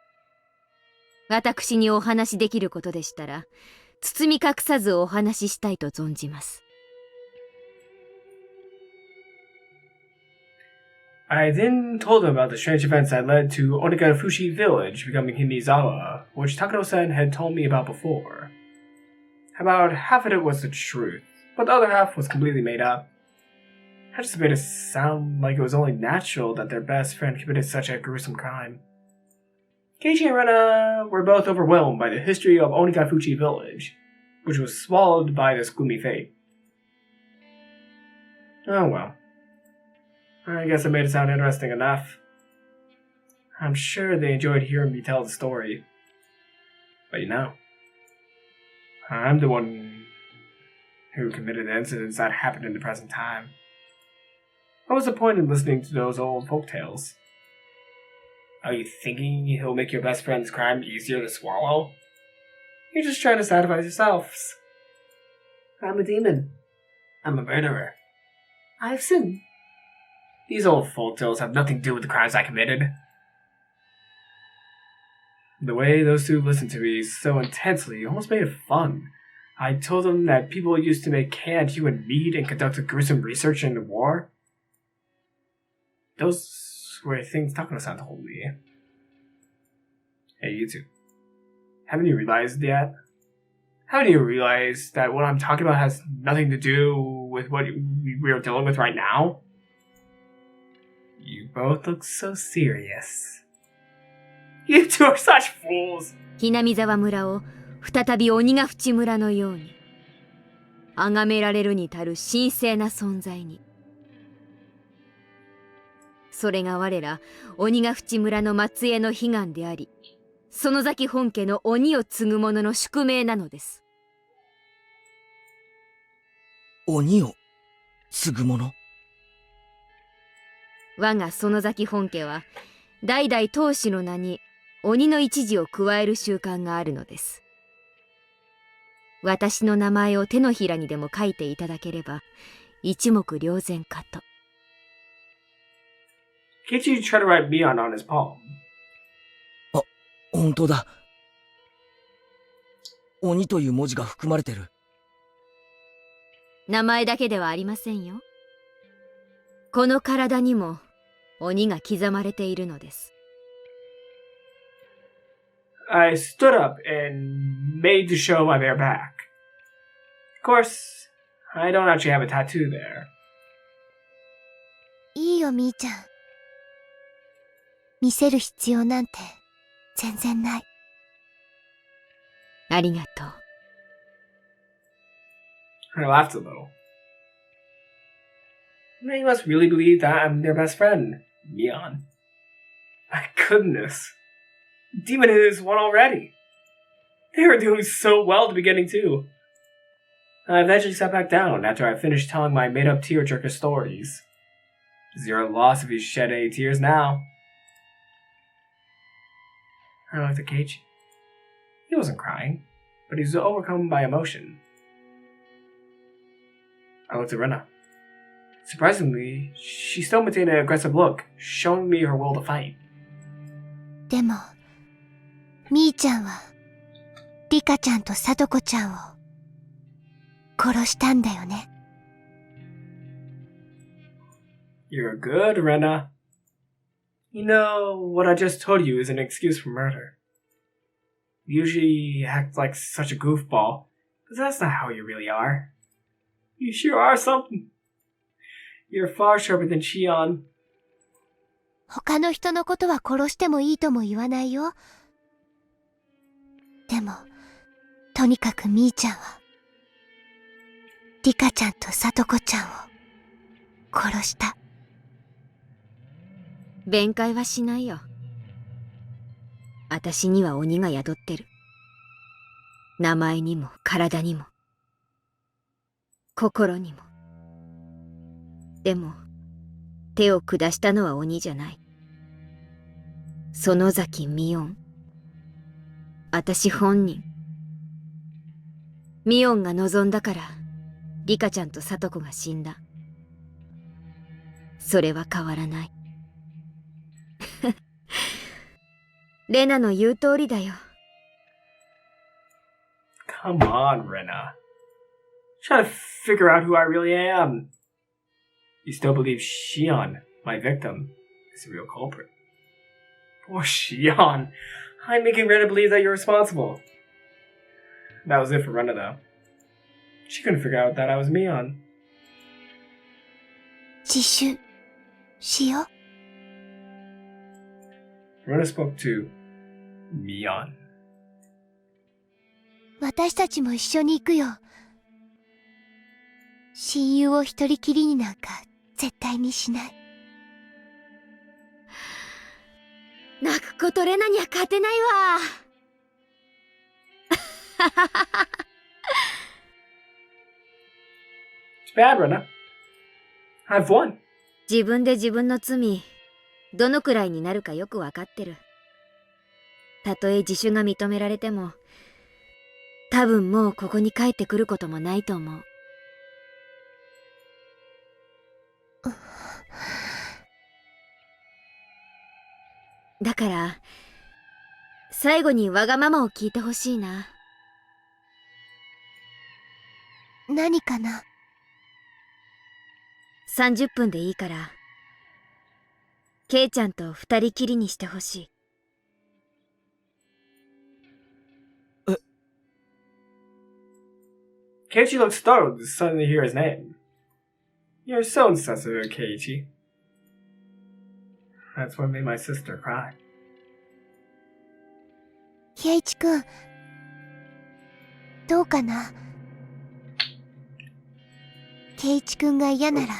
私にお話しできることでしたら包み隠さずお話ししたいと存じます。I then told him about the strange events that led to Onigarafushi village becoming Himizawa, which Takano-san had told me about before. About half of it was the truth, but the other half was completely made up. I just made it sound like it was only natural that their best friend committed such a gruesome crime. Keiichi and Rena were both overwhelmed by the history of Onigarafushi village, which was swallowed by this gloomy fate. Oh well. I guess I made it sound interesting enough. I'm sure they enjoyed hearing me tell the story. But you know, I'm the one who committed the incidents that happened in the present time. What was the point in listening to those old folktales? Are you thinking he'll make your best friend's crime easier to swallow? You're just trying to satisfy yourselves. I'm a demon. I'm a murderer. I have sinned. These old folktales have nothing to do with the crimes I committed. The way those two listened to me so intensely almost made it fun. I told them that people used to make canned human meat and conduct gruesome research in the war. Those were things Takano-san told me. Hey, you two. Haven't you realized yet? Haven't you realized that what I'm talking about has nothing to do with what we are dealing with right now? You both look so serious. You two are such fools! ひなみざわ村を再び鬼ヶ淵村のように崇められるに足る神聖な存在に。それが我ら鬼ヶ淵村の末裔の悲願であり、園崎本家の鬼を継ぐ者の宿命なのです。鬼を継ぐ者？我が園崎本家は代々当主の名に鬼の一字を加える習慣があるのです。私の名前を手のひらにでも書いていただければ一目瞭然かと。Keiichi tried to write Mion on his palm. あ、本当だ。鬼という文字が含まれてる。名前だけではありませんよ。この体にも鬼が刻まれているのです。I stood up and made to show my bare back. Of course, I don't actually have a tattoo there. いいよ、みーちゃん。見せる必要なんて全然ない。ありがとう。I laughed a little. You must really believe that I'm their best friend, Mion. My goodness. Demon is one already. They were doing so well at the beginning, too. I eventually sat back down after I finished telling my made-up tearjerker stories. Zero loss if you shed any tears now. I looked at Keiichi. He wasn't crying, but he was overcome by emotion. I looked at Rena. Surprisingly, she still maintained an aggressive look, showing me her will to fight. でも、みーちゃんは、リカちゃんとサトコちゃんを、殺したんだよね。You're good, Rena. You know, what I just told you is an excuse for murder. Usually you act like such a goofball, but that's not how you really are. You sure are something. You're far sharper than Shion. 他の人のことは殺してもいいとも言わないよ。でも、とにかくみーちゃんは、リカちゃんとサトコちゃんを殺した。弁解はしないよ。私には鬼が宿ってる。名前にも体にも心にも。でも手を下したのは鬼じゃない。園崎ミオン。私本人。ミオンが望んだからリカちゃんとサトコが死んだ。それは変わらない。レナの言う通りだよ。Come on, Rena. Try to figure out who I really am. You still believe Shion, my victim, is the real culprit. Poor Shion. I'm making Rena believe that you're responsible. That was it for Rena, though. She couldn't figure out that I was Mion. 自首しよう。Rena spoke to Mion. 私たちも一緒に行くよ。親友を一人きりになんか絶対にしない。泣くことレナには勝てないわ。It's bad, Rena. I've won. 自分で自分の罪、どのくらいになるかよくわかってる。たとえ自首が認められても、多分もうここに帰ってくることもないと思う。だから、最後にわがままを聞いてほしいな。何かな。30分でいいから、ケイちゃんと二人きりにしてほしい。Keiichi looked startled to suddenly hear his name. You're so insensitive, Keiichi. That's what made my sister cry. ケイチくん、どうかな。ケイチくんが嫌なら、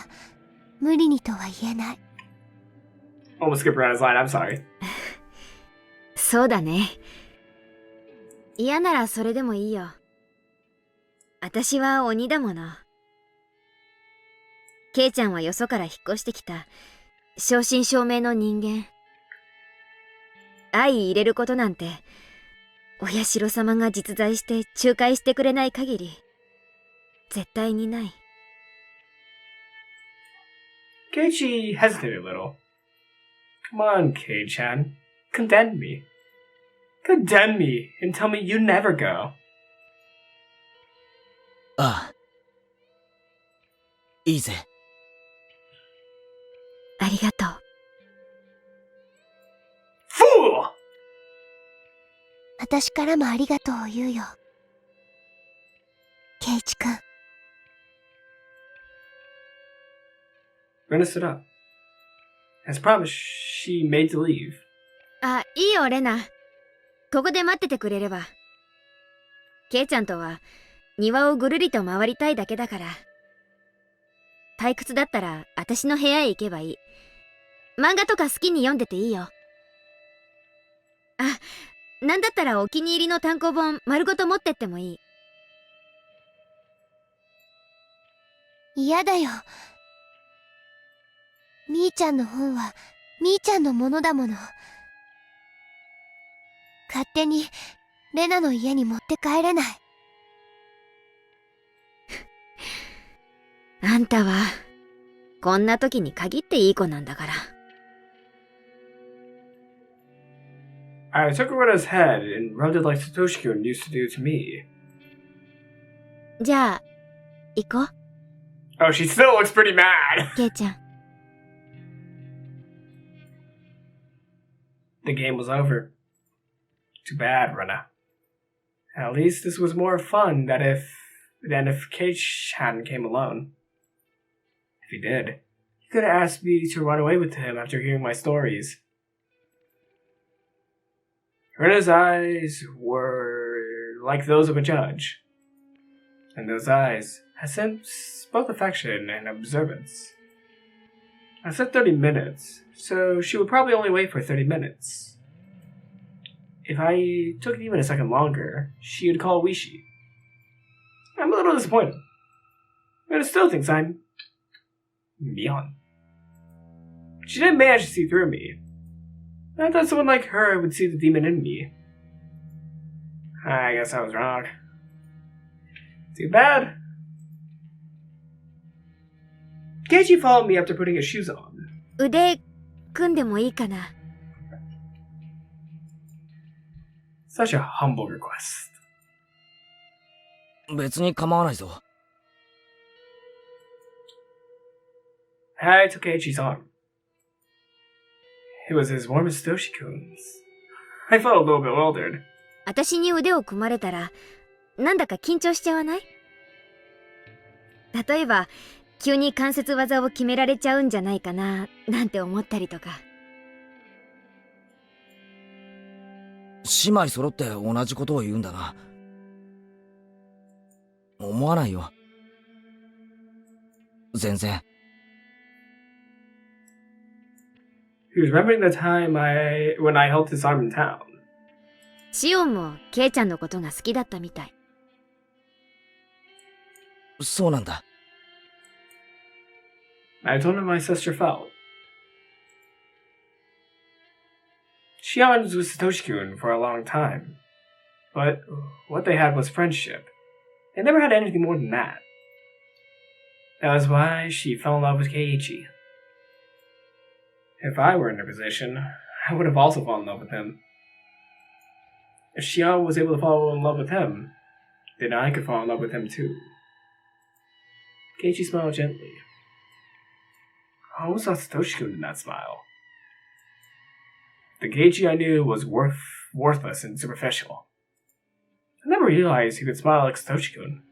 無理にとは言えない。Almost skipped around his line, I'm sorry. そうだね。嫌ならそれでもいいよ。私は鬼だもの。ケイちゃんはよそから引っ越してきた正真正銘の人間。相入れることなんてお社様が実在して仲介してくれない限り絶対にない。Keiichi hesitated a little. Come on, Kei-chan. Condemn me. Condemn me and tell me you never go. ああ。いいぜ。ありがとう。Fool! 私からもありがとうを言うよ。ケイチくん。Rena stood up. As promised, she made to leave. あ、いいよレナ。ここで待っててくれれば。ケイちゃんとは庭をぐるりと回りたいだけだから。退屈だったら私の部屋へ行けばいい。漫画とか好きに読んでていいよ。あ、なんだったらお気に入りの単行本丸ごと持ってってもいい。嫌だよ。みーちゃんの本はみーちゃんのものだもの。勝手にレナの家に持って帰れない。あんたはこんな時に限っていい子なんだから。I took Rena's head and rubbed it like Satoshi-kun used to do to me. じゃあ行こう。 Oh, she still looks pretty mad! ケイちゃん。The game was over. Too bad, Rena. At least this was more fun than if Kei-chan came alone. If he did, he could have asked me to run away with him after hearing my stories. Rena's eyes were like those of a judge, and those eyes had sensed both affection and observance. I said 30 minutes, so she would probably only wait for 30 minutes. If I took it even a second longer, she would call Wishi. I'm a little disappointed. Rena still thinks I'm Mion. She didn't manage to see through me. I thought someone like her would see the demon in me. I guess I was wrong. Too bad. Keiichi followed me after putting his shoes on. 腕組んでもいいかな。 Such a humble request. 別に構わないぞ。I took Keiichi's arm. It was as warm as Toshi-kun's. I felt a little bewildered. 私に腕を組まれたら、なんだか緊張しちゃわない？例えば、急に関節技を決められちゃうんじゃないかな、なんて思ったりとか。姉妹揃って同じことを言うんだな。思わないよ。全然。He was remembering the time when I held his arm in town. シオンもケイちゃんのことが好きだったみたい。そうなんだ。I told him my sister felt. Shion was with Satoshi-kun for a long time, but what they had was friendship. They never had anything more than that. That was why she fell in love with Keiichi. If I were in her position, I would have also fallen in love with him. If Shion was able to fall in love with him, then I could fall in love with him too. Keiichi smiled gently. I almost thought Satoshi-kun did not smile. The Keiichi I knew was worthless and superficial. I never realized he could smile like Satoshi-kun.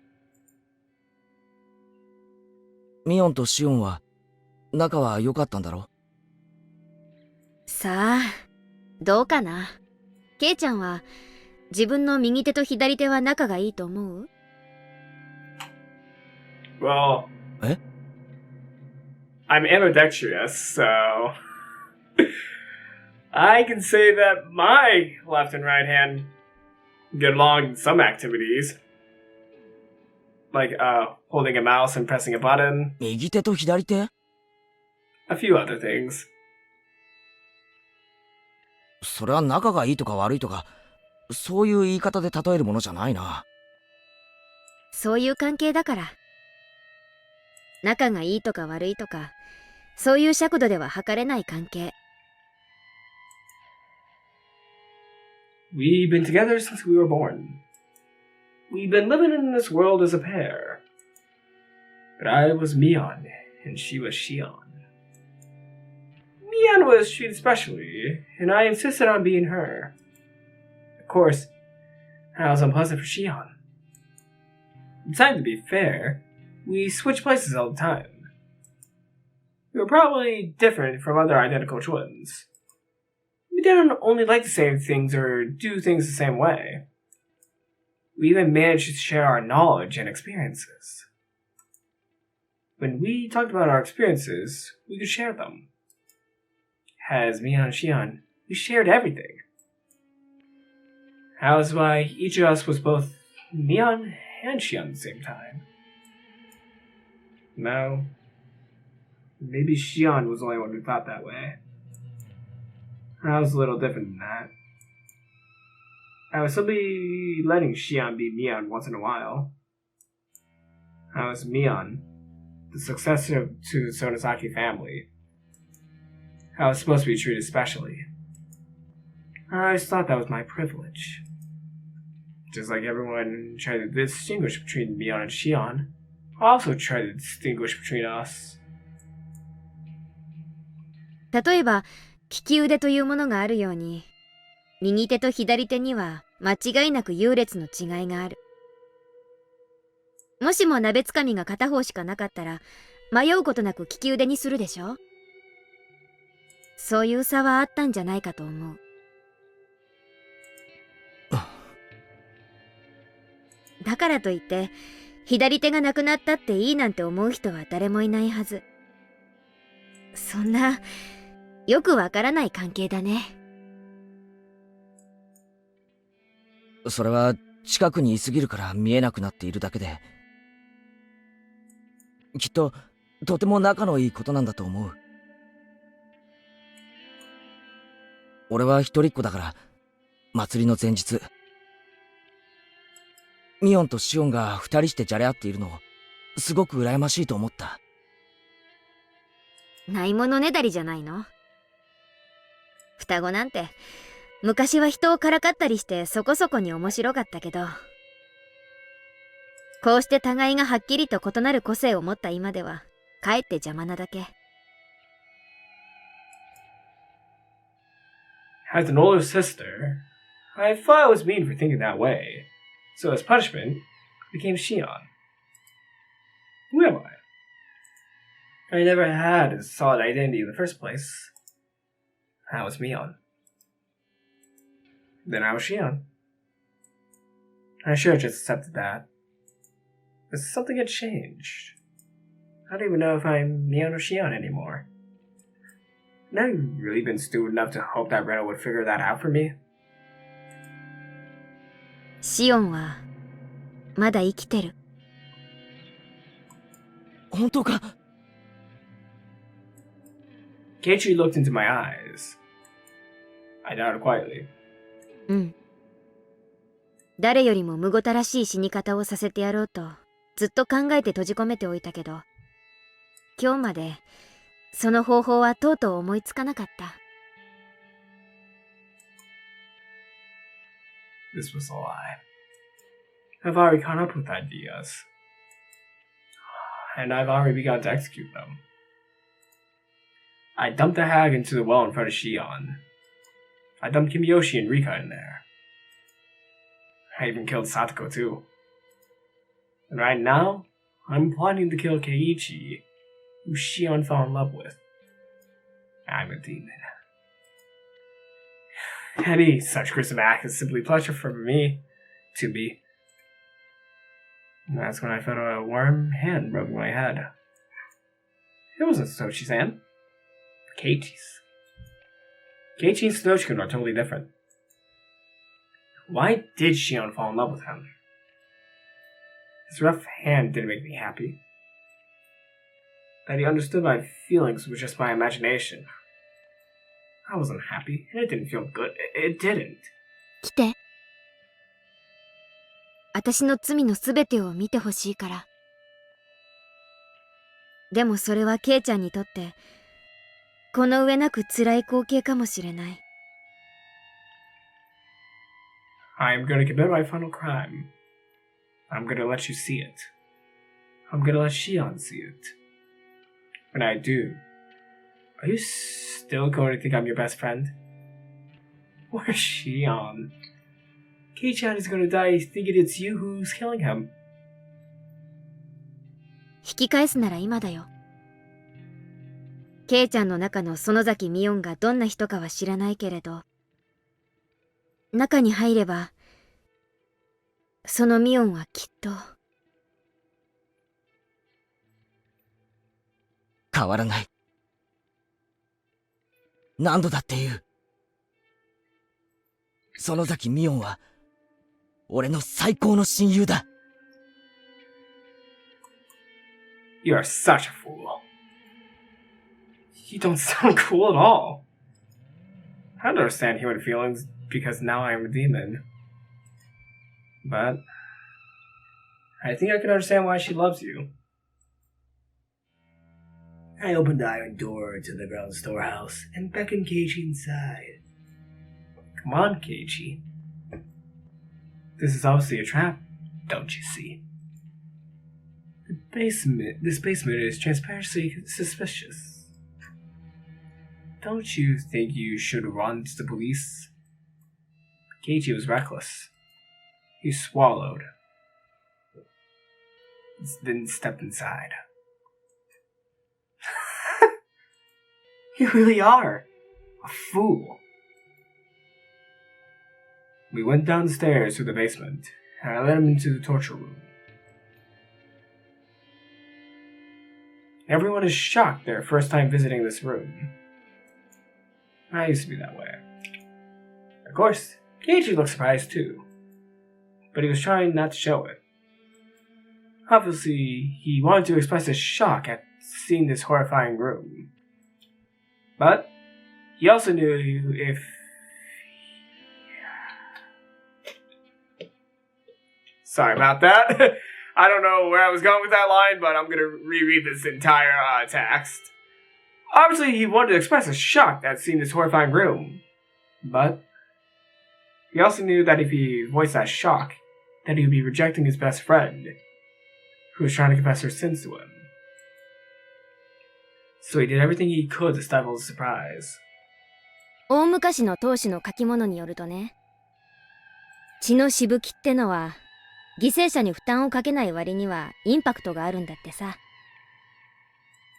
ミオンとシオンは仲は良かったんだろ？さあ、どうかな。ケイちゃんは自分の右手と左手は仲がいいと思う？ Well, え？ I'm ambidextrous, so I can say that my left and right hand get along in some activities. Like holding a mouse and pressing a button. 右手と左手？ A few other things. それは仲がいいとか悪いとか、そういう言い方で例えるものじゃないな。そういう関係だから。仲がいいとか悪いとか、そういう尺度では測れない関係。We've been together since we were born. We've been living in this world as a pair. But I was Mion, and she was Shion. Mion was treated specially, and I insisted on being her. Of course, that was unpleasant for Shion. Besides, to be fair, we switched places all the time. We were probably different from other identical twins. We didn't only like the same things or do things the same way. We even managed to share our knowledge and experiences. When we talked about our experiences, we could share them. As Mion and Shion, we shared everything. That was why each of us was both Mion and Shion at the same time. No, maybe Shion was the only one who thought that way. I was a little different than that. I was simply letting Shion be Mion once in a while. I was Mion, the successor to the Sonosaki family. I was supposed to be treated specially. I always thought that was my privilege. Just like everyone tried to distinguish between Mion and Shion, I also tried to distinguish between us. 例えば、利き腕というものがあるように、右手と左手には間違いなく優劣の違いがある。もしも鍋つかみが片方しかなかったら、迷うことなく利き腕にするでしょ。そういう差はあったんじゃないかと思う。だからといって、左手がなくなったっていいなんて思う人は誰もいないはず。そんな、よくわからない関係だね。それは近くにいすぎるから見えなくなっているだけで、きっととても仲のいいことなんだと思う。俺は一人っ子だから、祭りの前日、ミオンとシオンが二人してじゃれ合っているのをすごく羨ましいと思った。ないものねだりじゃないの。双子なんて昔は人をからかったりしてそこそこに面白かったけど、こうして互いがはっきりと異なる個性を持った今ではかえって邪魔なだけ。As an older sister, I thought I was mean for thinking that way. So as punishment, I became Shion. Who am I? I never had a solid identity in the first place. I was Mion. Then I was Shion. I should have just accepted that. But something had changed. I don't even know if I'm Mion or Shion anymore. And I've really been stupid enough to hope that Reno would figure that out for me. シオンはまだ生きてる。本当か？ Keiichi looked into my eyes. I nodded quietly. うん。誰よりもむごたらしい死に方をさせてやろうとずっと考えて閉じ込めておいたけど、今日までその方法はとうとう思いつかなかった。This was a lie. I've already come up with ideas. And I've already begun to execute them. I dumped the hag into the well in front of Shion. I dumped Kimiyoshi and Rika in there. I even killed Satoko too. And right now, I'm plotting to kill Keiichi, who Shion fell in love with. I'm a demon. Any such gruesome act is simply pleasure for me to be. And that's when I felt a warm hand rubbing my head. It wasn't Sochi-san. Keiichi's. Keiichi and Snochikun are totally different. Why did Shion fall in love with him? His rough hand didn't make me happy. That he understood my feelings was just my imagination. I wasn't happy, and it didn't feel good. It didn't. 来て。私の罪のすべてを見てほしいから。でもそれはケイちゃんにとってこの上なく辛い光景かもしれない。I'm gonna commit my final crime. I'm gonna let you see it. I'm gonna let Shion see it. When I do, are you still going to think I'm your best friend? Where's Shion? Kei-chan is gonna die thinking it's you who's killing him. 引き返すなら今だよ。ケイちゃんの中の園崎ミオンがどんな人かは知らないけれど、中に入ればそのミオンはきっと変わらない。何度だって言う。園崎ミオンは俺の最高の親友だ。You are such a fool. You don't sound cool at all. I don't understand human feelings because now I am a demon. But I think I can understand why she loves you. I opened the iron door to the ground storehouse and beckoned Keiichi inside. Come on, Keiichi. This is obviously a trap, don't you see? This basement is transparently suspicious. Don't you think you should run to the police? Keiichi was reckless. He swallowed, then stepped inside. You really are a fool. We went downstairs to the basement, and I led him into the torture room. Everyone is shocked their first time visiting this room. I used to be that way. Of course, Keiichi looked surprised too, but he was trying not to show it. Obviously, he wanted to express his shock at seeing this horrifying room. But he also knew if... Sorry about that. I don't know where I was going with that line, but I'm going to reread this entire text. Obviously, he wanted to express his shock at seeing this horrifying room. But he also knew that if he voiced that shock, that he would be rejecting his best friend, who was trying to confess her sins to him. So he did everything he could to stifle his surprise. 大昔の当主の書き物によるとね、血のしぶきってのは犠牲者に負担をかけない割にはインパクトがあるんだってさ。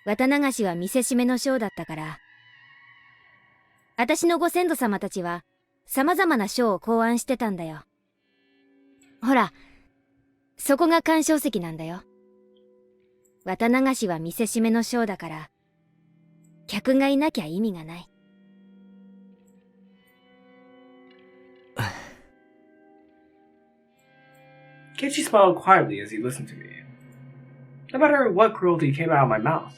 綿流しは見せしめの章だったから、私のご先祖様たちは様々な章を考案してたんだよ。ほら、そこが鑑賞石なんだよ。綿流しは見せしめの章だから、客がいなきゃ意味がない。Keiichi smiled quietly as he listened to me. No matter what cruelty came out of my mouth,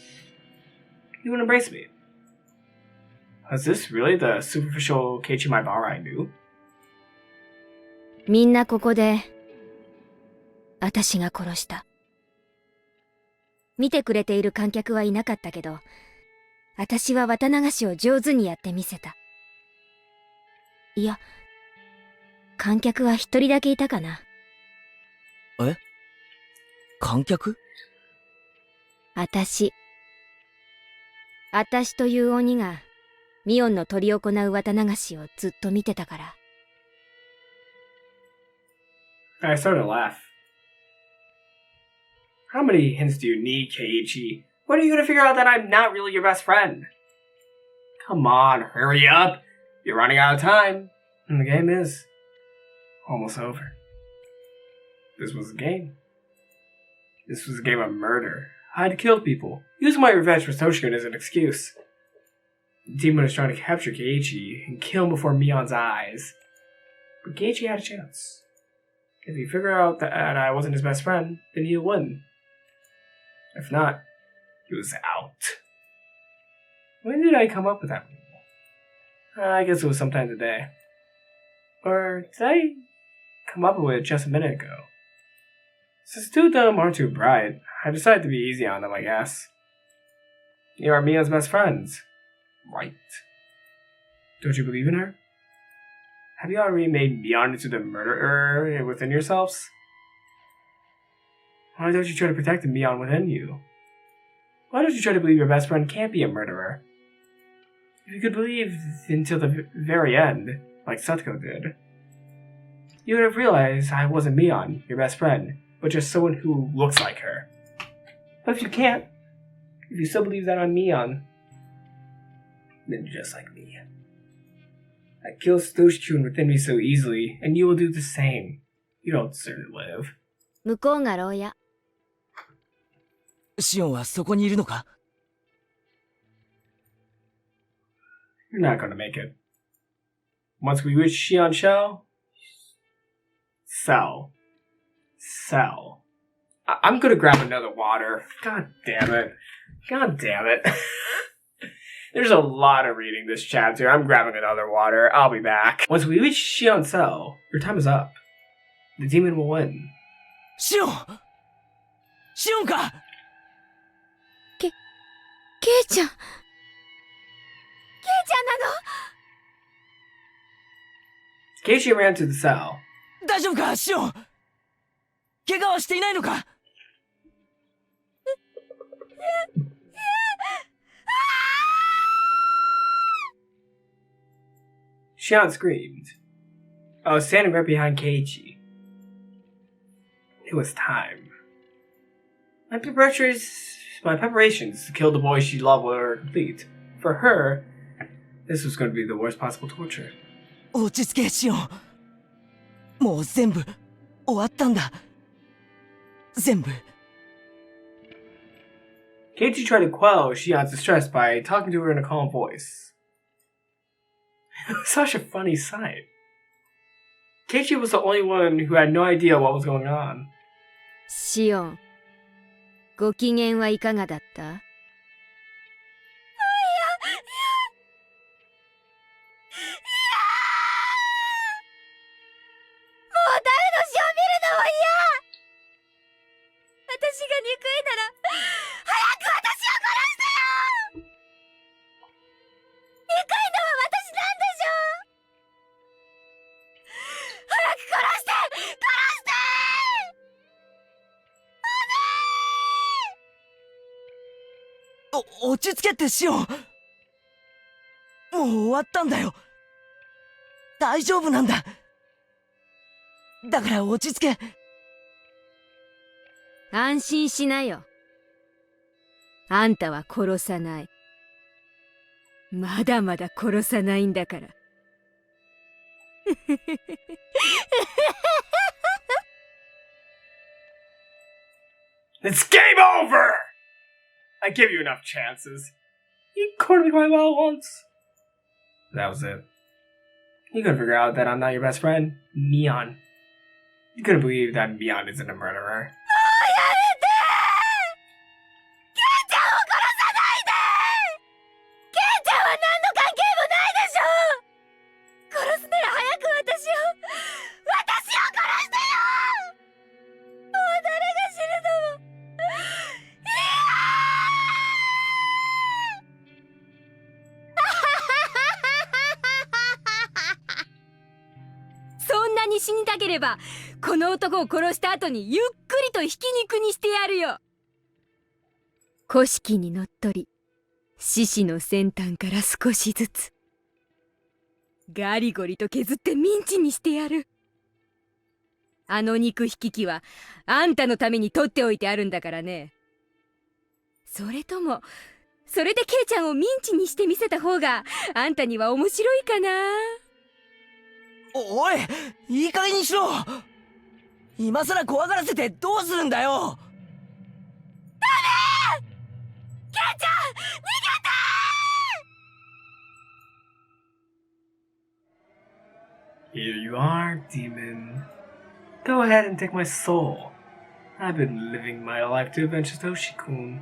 he would embrace me. Was this really the superficial Keiichi Maibara I knew? みんなここで、私が殺した。見てくれている観客はいなかったけど、私は綿流しを上手にやってみせた。いや、観客は一人だけいたかな。え？観客？私という鬼がミオンの執り行う綿流しをずっと見てたから。I started to laugh. How many hints do you need, Keiichi? When are you going to figure out that I'm not really your best friend? Come on, hurry up. You're running out of time. And the game is almost over. This was a game. This was a game of murder. I had to kill people, using my revenge for Toshikun as an excuse. The demon was trying to capture Keiichi and kill him before Mion's eyes. But Keiichi had a chance. If he figured out that I wasn't his best friend, then he'd win. If not, he was out. When did I come up with that rule? I guess it was sometime today. Or did I come up with it just a minute ago? Since two of them aren't too bright, I decided to be easy on them, I guess. You are Mia's best friends, right? Don't you believe in her? Have you already made Mion into the murderer within yourselves? Why don't you try to protect the Mion within you? Why don't you try to believe your best friend can't be a murderer? If you could believe until the very end, like Satoko did, you would have realized I wasn't Mion, your best friend, but just someone who looks like her. But if you can't, if you still believe that I'm Mion, then you're just like me. I kill Stoshikun within me so easily, and you will do the same. You don't deserve to live. 向こうが牢屋。シオンはそこにいるのか？ You're not gonna make it. Once we reach Shion Shell, sell. I'm gonna grab another water. God damn it. There's a lot of reading this chapter. I'm grabbing another water. I'll be back. Once we reach Shion Cell, your time is up. The demon will win. シオンか！ケイちゃんなの？Keiichi ran to the cell. 大丈夫か、シオン！怪我はしていないのか？ Shion screamed. I was standing right behind Keiichi. It was time. My preparations to kill the boy she loved were complete. For her, this was going to be the worst possible torture. 落ち着けシオン。もう全部終わったんだ。全部。Keiichi tried to quell Shion's distress by talking to her in a calm voice. It was such a funny sight. Keiichi was the only one who had no idea what was going on. シオン、ご機嫌はいかがだった？私が憎いなら、早く私を殺してよ！憎いのは私なんでしょ！早く殺して！殺して！落ち着けってシオン。もう終わったんだよ。大丈夫なんだ。だから落ち着け。安心しなよ。あんたは殺さない。まだまだ殺さないんだから。It's game over! I give you enough chances. You cornered me quite well once. That was it. You couldn't figure out that I'm not your best friend, Mion. You couldn't believe that Mion isn't a murderer. 死にたければこの男を殺した後にゆっくりとひき肉にしてやるよ。古式にのっとり獅子の先端から少しずつガリゴリと削ってミンチにしてやる。あの肉引き器はあんたのために取っておいてあるんだからね。それともそれでケイちゃんをミンチにしてみせた方があんたには面白いかな。おい、いい加減にしろ。今さら怖がらせてどうするんだよ。ダメ！ケイちゃん、逃げて！ Here you are, demon. Go ahead and take my soul. I've been living my life to avenge Satoshi-kun.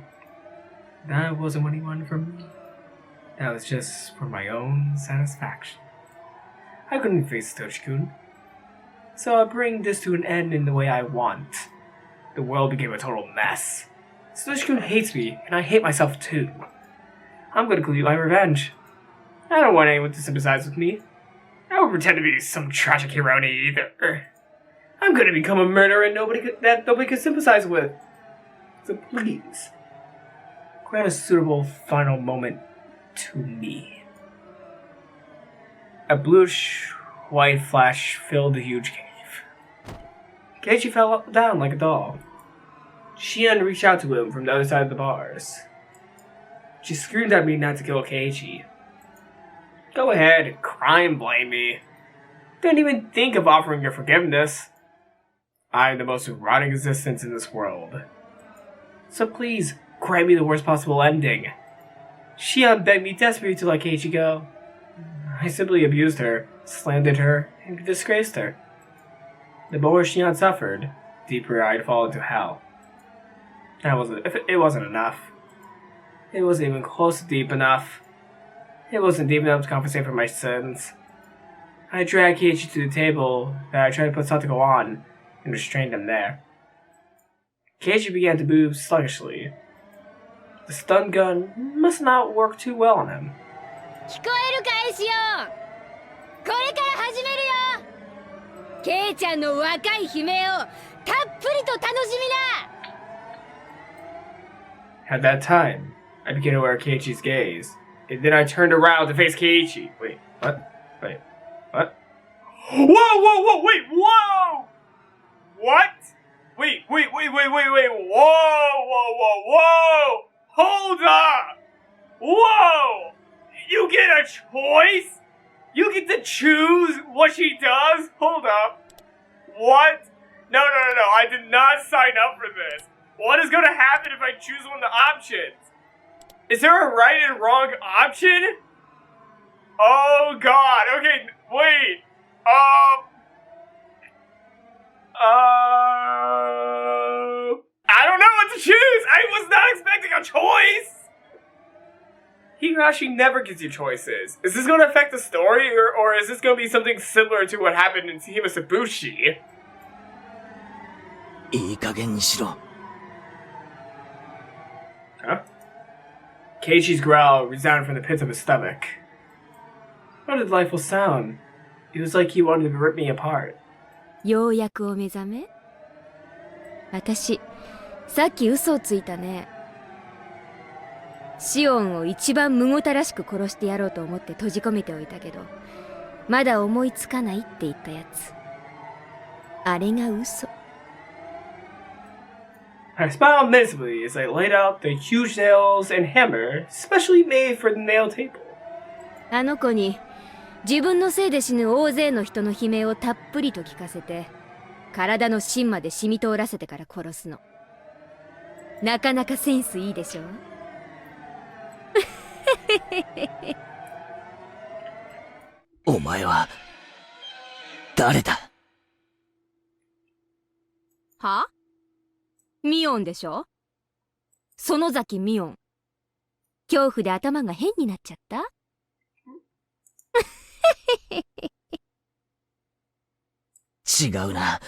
That wasn't what he wanted from me. That was just for my own satisfaction. I couldn't face Satoshi-kun. So I bring this to an end in the way I want. The world became a total mess. Satoshi-kun hates me, and I hate myself too. I'm gonna complete my revenge. I don't want anyone to sympathize with me. I won't pretend to be some tragic hero either. I'm gonna become a murderer that nobody can sympathize with. So please, grant a suitable final moment to me. A bluish-white flash filled the huge cave. Keiichi fell down like a doll. Shion reached out to him from the other side of the bars. She screamed at me not to kill Keiichi. Go ahead, cry and blame me. Don't even think of offering your forgiveness. I am the most erotic existence in this world. So please, grant me the worst possible ending. Shion begged me desperately to let Keiichi go. I simply abused her, slandered her, and disgraced her. The more Shion suffered, the deeper I'd fall into hell. It wasn't enough. It wasn't even close to deep enough. It wasn't deep enough to compensate for my sins. I dragged Keiichi to the table that I tried to put Satoko on, and restrained him there. Keiichi began to move sluggishly. The stun gun must not work too well on him. 聞こえるかいシオン。これから始めるよ。ケイちゃんの若い悲鳴をたっぷりと楽しみな。 At that time, I began to wear Keiichi's gaze, and then I turned around to face Keiichi. Wait, what? Whoa, whoa, whoa, wait, whoa! What? Wait, whoa! Hold up! Whoa! You get a choice? You get to choose what she does? Hold up. What? No, I did not sign up for this. What is gonna happen if I choose one of the options? Is there a right and wrong option? Oh god, okay, wait. I don't know what to choose! I was not expecting a choice! Higurashi never gives you choices. Is this going to affect the story, or is this going to be something similar to what happened in Himasabushi? いい加減にしろ。 Huh? Keiichi's growl resounded from the pits of his stomach. What a delightful sound. It was like he wanted to rip me apart. ようやくお目覚め？私、さっき嘘をついたね。シオンを一番むごたらしく殺してやろうと思って閉じ込めておいたけど、まだ思いつかないって言ったやつ。あれが嘘。I smiled miserably as I laid out the huge nails and hammer specially made for the nail table. あの子に自分のせいで死ぬ大勢の人の悲鳴をたっぷりと聞かせて、体の芯まで染み通らせてから殺すの。なかなかセンスいいでしょ？お前は誰だ？は？ミオンでしょ？園崎ミオン。恐怖で頭が変になっちゃった？違うな。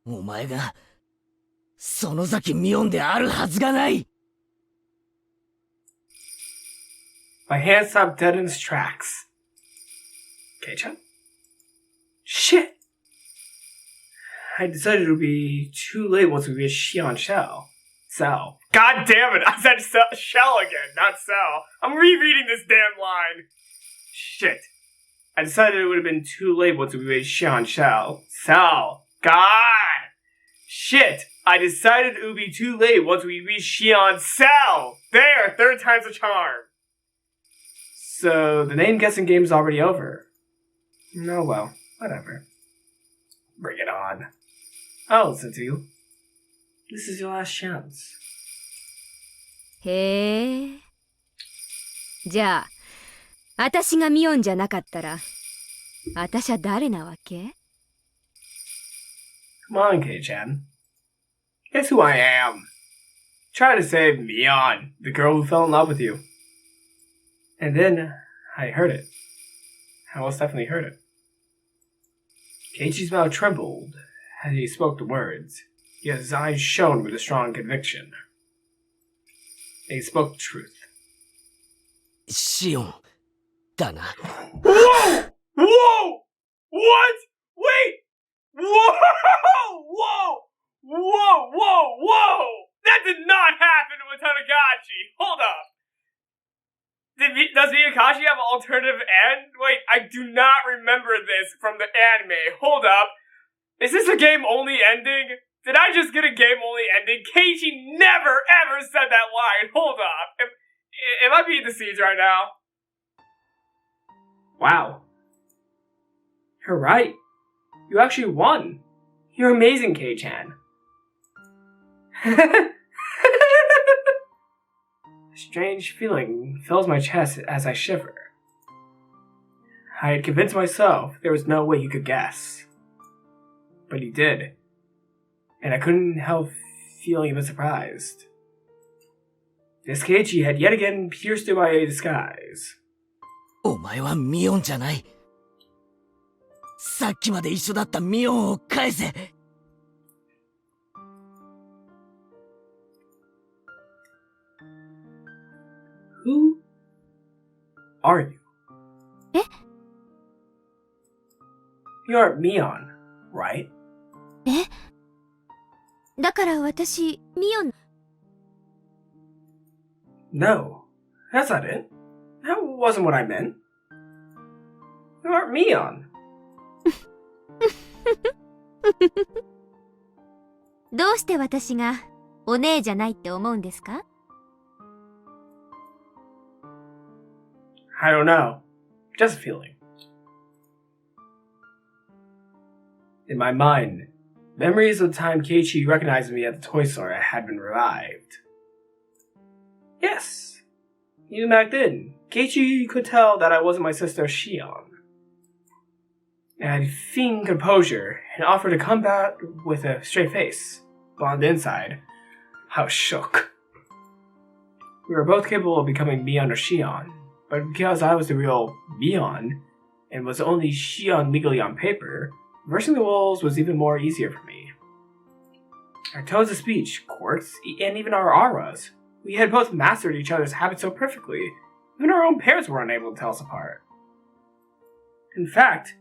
お前が園崎ミオンであるはずがない。 My hand stopped dead in its tracks. Kei-chan? Shit! I decided it would be too late once we reached Xian Shell. Cell. God damn it! I said Shell again, not Cell. I'm rereading this damn line. Shit. I decided it would have been too late once we reached Xian Shell. Cell. God! Shit! I decided it would be too late once we reached Xian Cell! There! Third time's a charm. So, the name guessing game's already over. Oh well, whatever. Bring it on. I'll listen to you. This is your last chance. へえ。じゃあ、私がミオンじゃなかったら、私は誰なわけ？ Come on, Kei-chan. Guess who I am? Trying to save Mion, the girl who fell in love with you. And then, I heard it. I most definitely heard it. Keiichi's mouth trembled as he spoke the words, yet his eyes shone with a strong conviction. And he spoke the truth. シオンだな。 Whoa! Whoa! What? Wait! Whoa! Whoa! That did not happen with Tanagachi! Hold up! Does Meakashi have an alternative end? Wait, I do not remember this from the anime. Hold up. Is this a game-only ending? Did I just get a game-only ending? Keiichi never, ever said that line. Hold up. Am I being deceived right now? Wow. You're right. You actually won. You're amazing, Kei-chan. A strange feeling fills my chest as I shiver. I had convinced myself there was no way he could guess. But he did. And I couldn't help feeling a bit surprised. This Keiichi had yet again pierced through my disguise. お前はミオンじゃない。さっきまで一緒だったミオンを返せ。 Who are you? え？ You're Mion, right? え？だから私、ミオン。 No, that's not it. That wasn't what I meant. You aren't Mion. どうして私がお姉じゃないって思うんですか？ I don't know. Just a feeling. In my mind, memories of the time Keiichi recognized me at the toy store had been revived. Yes, even back then, Keiichi could tell that I wasn't my sister Shion. I had feigned composure and offered to combat with a straight face, but on the inside, I was shook. We were both capable of becoming Mion or Shion, but because I was the real Mion and was only Shion legally on paper, reversing the roles was even more easier for me. Our tones of speech, quirks, and even our auras, we had both mastered each other's habits so perfectly, even our own parents were unable to tell us apart. In fact,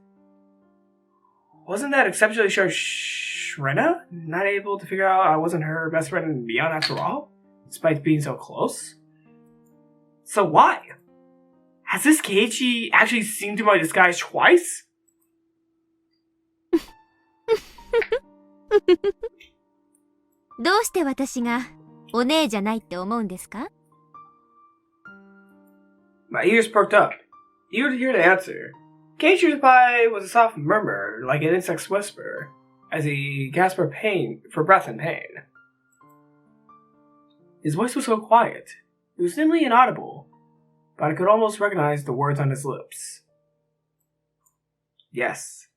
wasn't that exceptionally sure Shrena not able to figure out I wasn't her best friend Mion after all, despite being so close? So why? Has this Keiichi actually seen through my disguise twice? どうして私がお姉じゃないって思うんですか？ My ears perked up, eager to hear the answer. Keiichi's reply was a soft murmur, like an insect's whisper, as he gasped for breath and pain. His voice was so quiet, it was nearly inaudible, but I could almost recognize the words on his lips. Yes,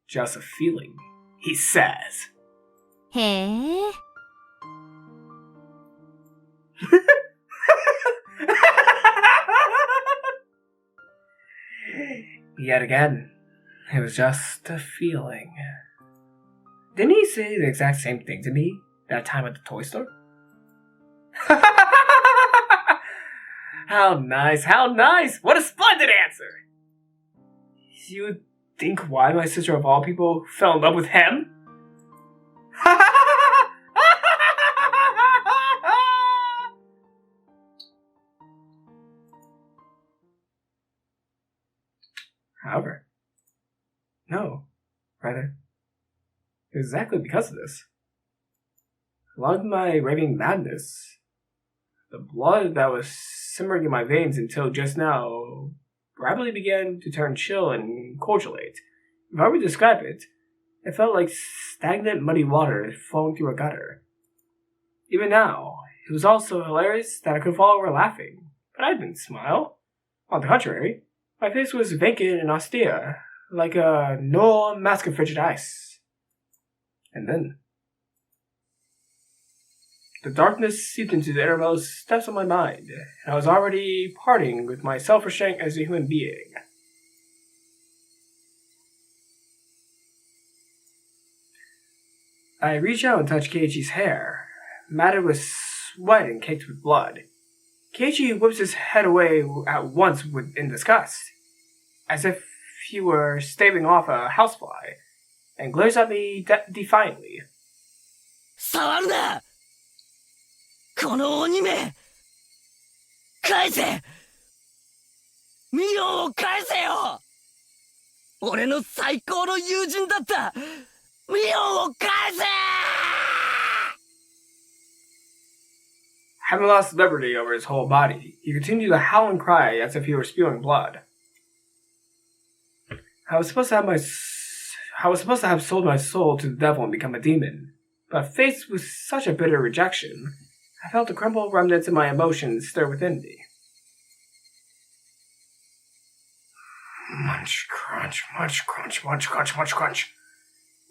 just a feeling, he says. へえ。 Yet again, it was just a feeling. Didn't he say the exact same thing to me that time at the toy store? How nice, how nice! What a splendid answer! You would think why my sister of all people fell in love with him? However, no, rather, exactly because of this. Along with my raving madness, the blood that was simmering in my veins until just now rapidly began to turn chill and cordialate. If I were to describe it, it felt like stagnant muddy water flowing through a gutter. Even now, it was all so hilarious that I could fall over laughing, but I didn't smile. On the contrary, my face was vacant and austere, like a no mask of frigid ice. And then, the darkness seeped into the innermost depths of my mind, and I was already parting with my self-restraint as a human being. I reached out and touched Keiichi's hair, matted with sweat and caked with blood. Keiichi whips his head away at once in disgust, as if he were staving off a housefly, and glares at me defiantly. 触るなこの鬼め返せミオンを返せよ俺の最高の友人だったミオンを返せ Having lost liberty over his whole body, he continued to howl and cry as if he were spewing blood. I was supposed to have sold my soul to the devil and become a demon, but faced with such a bitter rejection, I felt the crumbled remnants of my emotions stir within me. Munch, crunch, munch, crunch, munch, crunch, munch, crunch.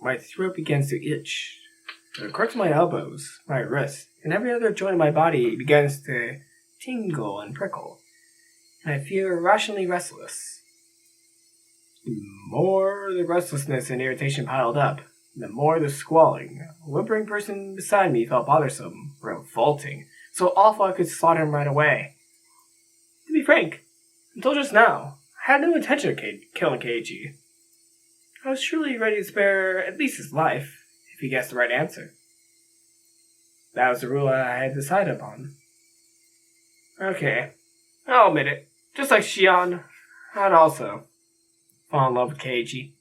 My throat begins to itch. The cracks of my elbows, my wrists, and every other joint of my body begins to tingle and prickle, and I feel irrationally restless. The more the restlessness and irritation piled up, the more the squalling, whimpering person beside me felt bothersome, revolting, so awful I could slaughter him right away. To be frank, until just now, I had no intention of killing Keiichi. I was truly ready to spare at least his life, if he guessed the right answer. That was the rule I had decided upon. Okay, I'll admit it. Just like Shion, I'd also fall in love with Keiichi.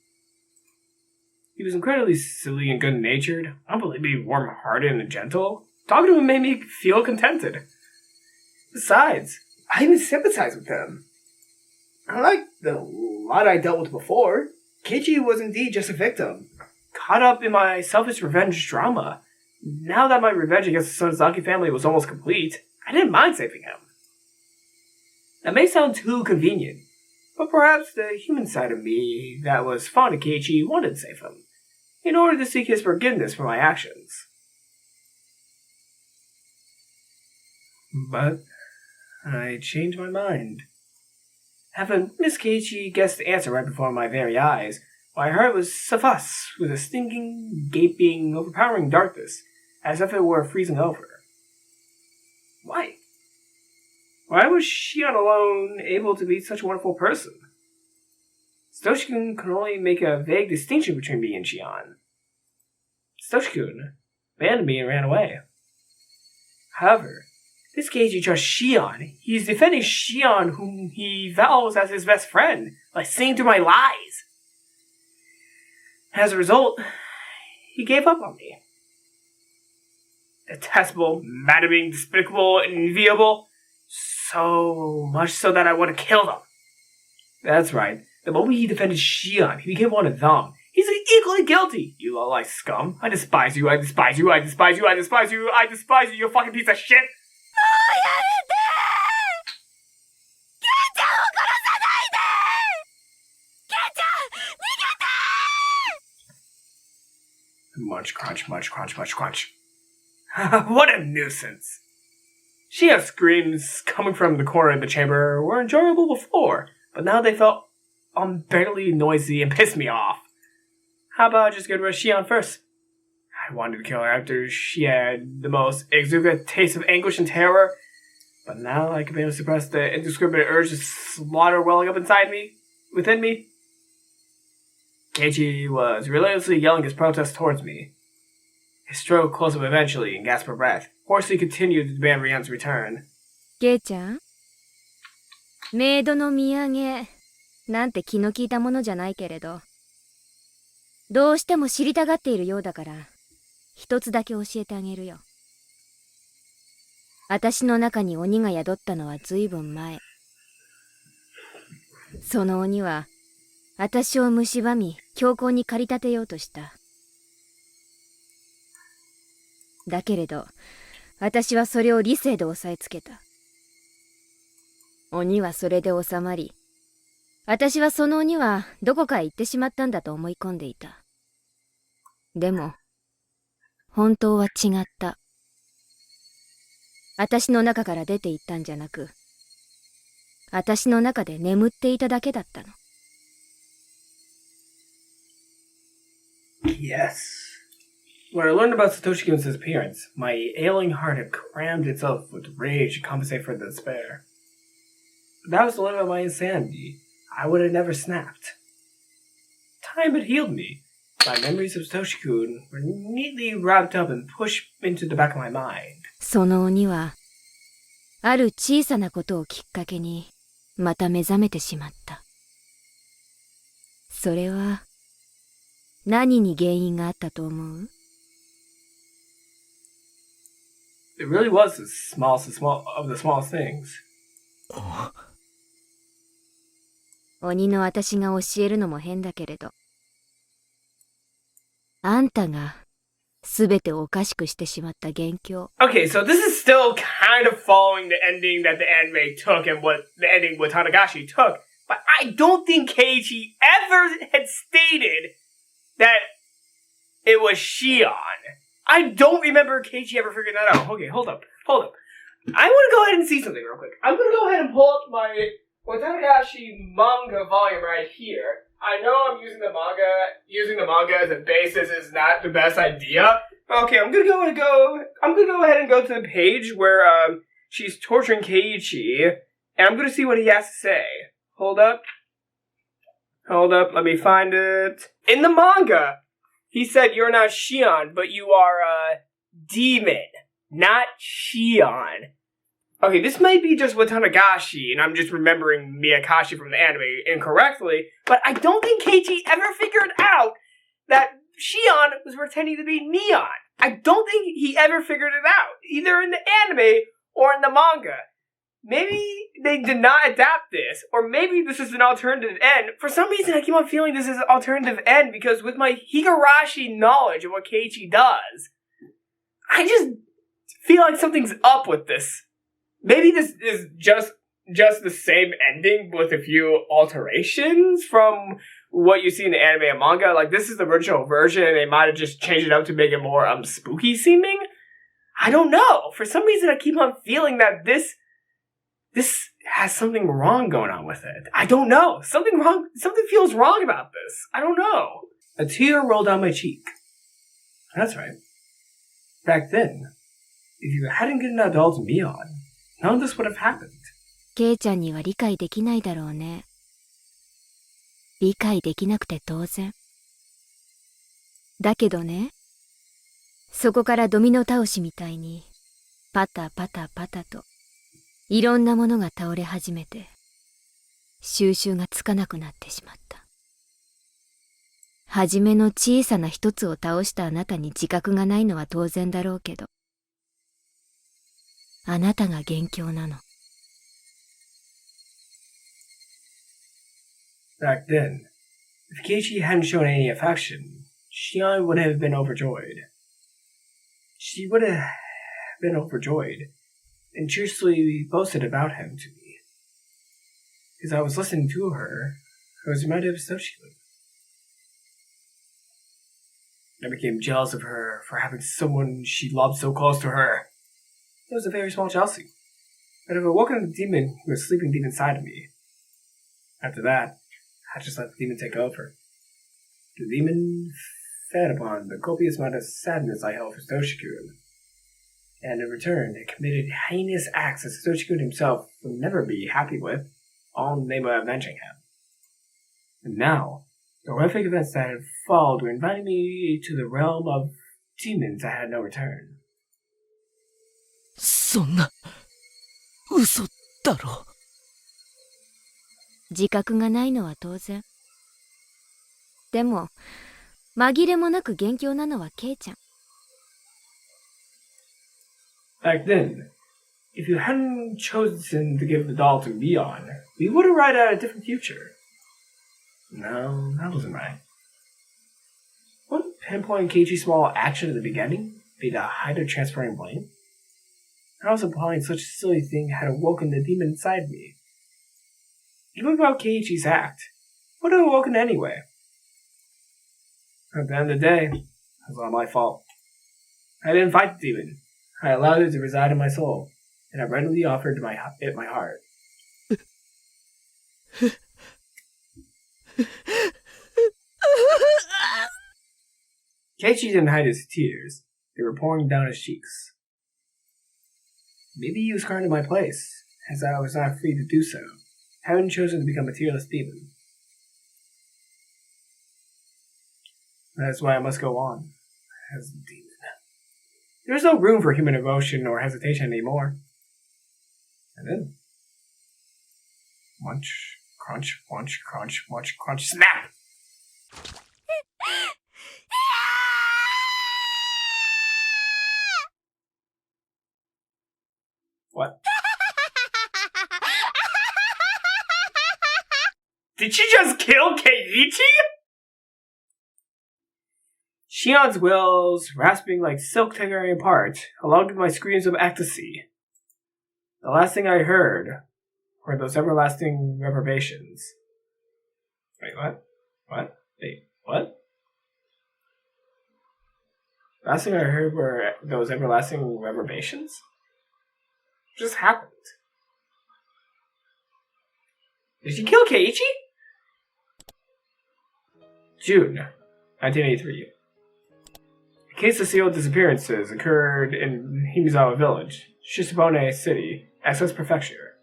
He was incredibly silly and good-natured, unbelievably warm-hearted and gentle. Talking to him made me feel contented. Besides, I even sympathized with him. Unlike the lot I dealt with before, Keiichi was indeed just a victim, caught up in my selfish revenge drama. Now that my revenge against the Sonozaki family was almost complete, I didn't mind saving him. That may sound too convenient, but perhaps the human side of me that was fond of Keiichi wanted to save him, in order to seek his forgiveness for my actions. But I changed my mind. Having Miss Keiichi guess the answer right before my very eyes, my heart was suffused with a stinking, gaping, overpowering darkness, as if it were freezing over. Why? Why was Shion alone able to be such a wonderful person? Satoshi-kun could only make a vague distinction between me and Shion. Satoshi-kun abandoned me and ran away. However, this Keiichi trusts Shion. He's defending Shion, whom he vows as his best friend, by seeing through my lies. As a result, he gave up on me. Detestable, maddening, despicable, and enviable. So much so that I want to kill them. That's right. The moment he defended Shion, he became one of them. He's equally guilty. You low-life scum. I despise you, I despise you, I despise you, I despise you, I despise you, you fucking piece of shit! Munch, crunch, munch, crunch, munch, crunch. What a nuisance. Shia's screams coming from the corner of the chamber were enjoyable before, but now they felt unbearably noisy and pissed me off. How about I just get rid of Shion first? I wanted to kill her after she had the most exuberant taste of anguish and terror, but now I can be able to suppress the indiscriminate urge to slaughter welling up within me. Keiichi was relentlessly yelling his protest towards me. His stroke closed up eventually and gasped for breath. Hoarsely continued to demand Rian's return. ケイちゃん、メイドの土産なんて気の利いたものじゃないけれど、どうしても知りたがっているようだから、一つだけ教えてあげるよ。私の中に鬼が宿ったのはずいぶん前。その鬼は、私を蝕み、強行に駆り立てようとした。だけれど、私はそれを理性で押さえつけた。鬼はそれで収まり、私はその鬼はどこかへ行ってしまったんだと思い込んでいた。でも、本当は違った。私の中から出て行ったんじゃなく、私の中で眠っていただけだったの。Yes. When I learned about Satoshi-kun's disappearance, my ailing heart had crammed itself with rage to compensate for the despair. But that was the limit of my insanity. I would have never snapped. Time had healed me. My memories of Satoshi-kun were neatly wrapped up and pushed into the back of my mind. その鬼は、ある小さなことをきっかけに、また目覚めてしまった。それは、何に原因があったと思う？ It really was the smallest of the smallest things. 鬼の私が教えるのも変だけれど、あんたがすべてをおかしくしてしまった元凶。Okay, so this is still kind of following the ending that the anime took and what the ending with Higurashi took, but I don't think Keiichi ever had stated that it was Shion. I don't remember Keiichi ever figuring that out. Okay, hold up. I want to go ahead and see something real quick. I'm going to go ahead and pull up my Higurashi manga volume right here. I know I'm using the manga as a basis is not the best idea. Okay, I'm gonna go ahead and go to the page where she's torturing Keiichi, and I'm gonna see what he has to say. Hold up, let me find it. In the manga, he said you're not Shion, but you are a demon, not Shion. Okay, this might be just with Higurashi, and I'm just remembering Meakashi from the anime incorrectly, but I don't think Keiichi ever figured out that Shion was pretending to be Neon. I don't think he ever figured it out, either in the anime or in the manga. Maybe they did not adapt this, or maybe this is an alternative end. For some reason, I keep on feeling this is an alternative end, because with my Higurashi knowledge of what Keiichi does, I just feel like something's up with this. Maybe this is just the same ending with a few alterations from what you see in the anime and manga. Like, this is the original version, and they might have just changed it up to make it more spooky seeming. I don't know. For some reason, I keep on feeling that this has something wrong going on with it. I don't know. Something feels wrong about this. I don't know. A tear rolled down my cheek. That's right. Back then, if you hadn't gotten an adult Mion, none of this would have happened. ケイちゃんには理解できないだろうね。理解できなくて当然。だけどね、そこからドミノ倒しみたいに、パタパタパタと、いろんなものが倒れ始めて、収拾がつかなくなってしまった。はじめの小さな一つを倒したあなたに自覚がないのは当然だろうけど、あなたが元凶なの。Back then, if Keiichi hadn't shown any affection, Shion would have been overjoyed. She would have been overjoyed and cheerfully boasted about him to me. As I was listening to her, I was reminded of Sochiko. I became jealous of her for having someone she loved so close to her. It was a very small jealousy. I'd have awoken the demon who was sleeping deep inside of me. After that, I just let the demon take over. The demon fed upon the copious amount of sadness I held for Sochiko, and in return, it committed heinous acts that Sochiko himself would never be happy with, all in the name of avenging him. And now, the horrific events that had followed were inviting me to the realm of demons that had no return. そんな嘘だろ。自覚がないのは当然。でも、紛れもなく元凶なのはケイちゃん。Back then, if you hadn't chosen to give the doll to Mion, we would have arrived at a different future. No, that wasn't right. One pinpoint Keiichi's small action at the beginning be the height of transferring blame? I was implying such a silly thing had awoken the demon inside me. Even without Keiichi's act, would have awoken anyway. At the end of the day, it was all my fault. I didn't fight the demon. I allowed it to reside in my soul, and I readily offered it my heart. Keiichi didn't hide his tears. They were pouring down his cheeks. Maybe he was crying in my place, as I was not free to do so, having chosen to become a tearless demon. That's why I must go on, as the demon. There is no room for human emotion or hesitation anymore. And then, munch, crunch, munch, crunch, munch, crunch, snap! What? Did she just kill Keiichi? Shion's wills, rasping like silk tearing apart, along with my screams of ecstasy. The last thing I heard were those everlasting reverberations. Wait, what? What? Wait, what? The last thing I heard were those everlasting reverberations? What just happened? Did she kill Keiichi? June 1983. A case of sealed disappearances occurred in Himizawa Village, Shishibone City, Essex Prefecture.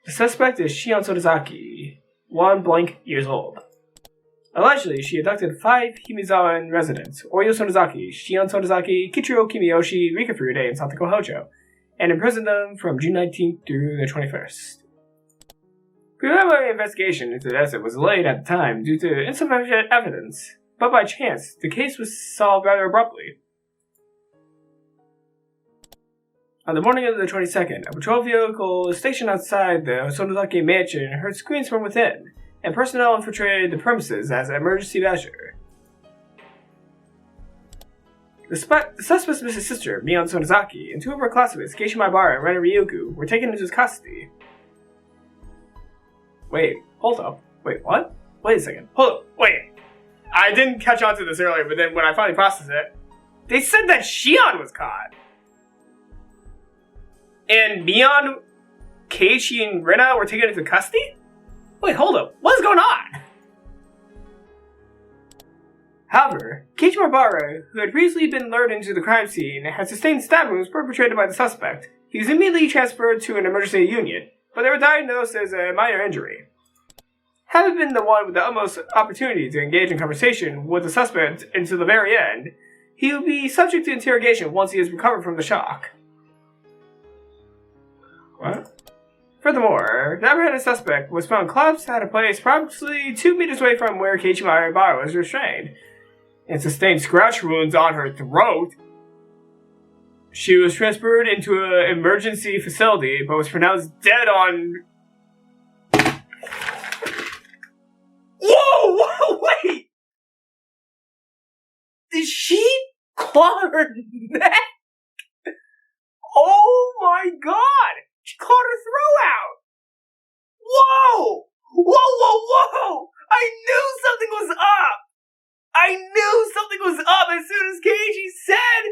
The suspect is Shion Sodazaki, 1 blank years old. Allegedly, she abducted 5 Himizawan residents, Oyo Sodazaki, Shion Sodazaki, Kichiro Kimiyoshi, Rika Furude, and Satoko Hojo, and imprisoned them from June 19th through the 21st. Preliminary investigation into the incident was delayed at the time due to insufficient evidence, but by chance, the case was solved rather abruptly. On the morning of the 22nd, a patrol vehicle stationed outside the Sonozaki mansion heard screams from within, and personnel infiltrated the premises as an emergency measure. The suspect's missing sister, Mion Sonozaki, and two of her classmates, Keiichi Maibara and Rena Ryugu, were taken into custody. Wait, hold up. Wait, what? Wait a second. Hold up. Wait. I didn't catch on to this earlier, but then when I finally processed it, they said that Shion was caught. And Mion, Keiichi, and Rena were taken into custody? Wait, hold up. What's going on? However, Keiichi Maibara, who had previously been lured into the crime scene, had sustained stab wounds perpetrated by the suspect. He was immediately transferred to an emergency unit, but they were diagnosed as a minor injury. Having been the one with the utmost opportunity to engage in conversation with the suspect until the very end, he will be subject to interrogation once he has recovered from the shock. What? Furthermore, the apprehended suspect was found collapsed at a place approximately 2 meters away from where Keiichi Maibara was restrained, and sustained scratch wounds on her throat. She was transferred into an emergency facility, but was pronounced dead on... Whoa! Wait! Did she claw her neck? Oh my god! She clawed her throat out! Whoa! Whoa! I knew something was up! As soon as Keiichi said,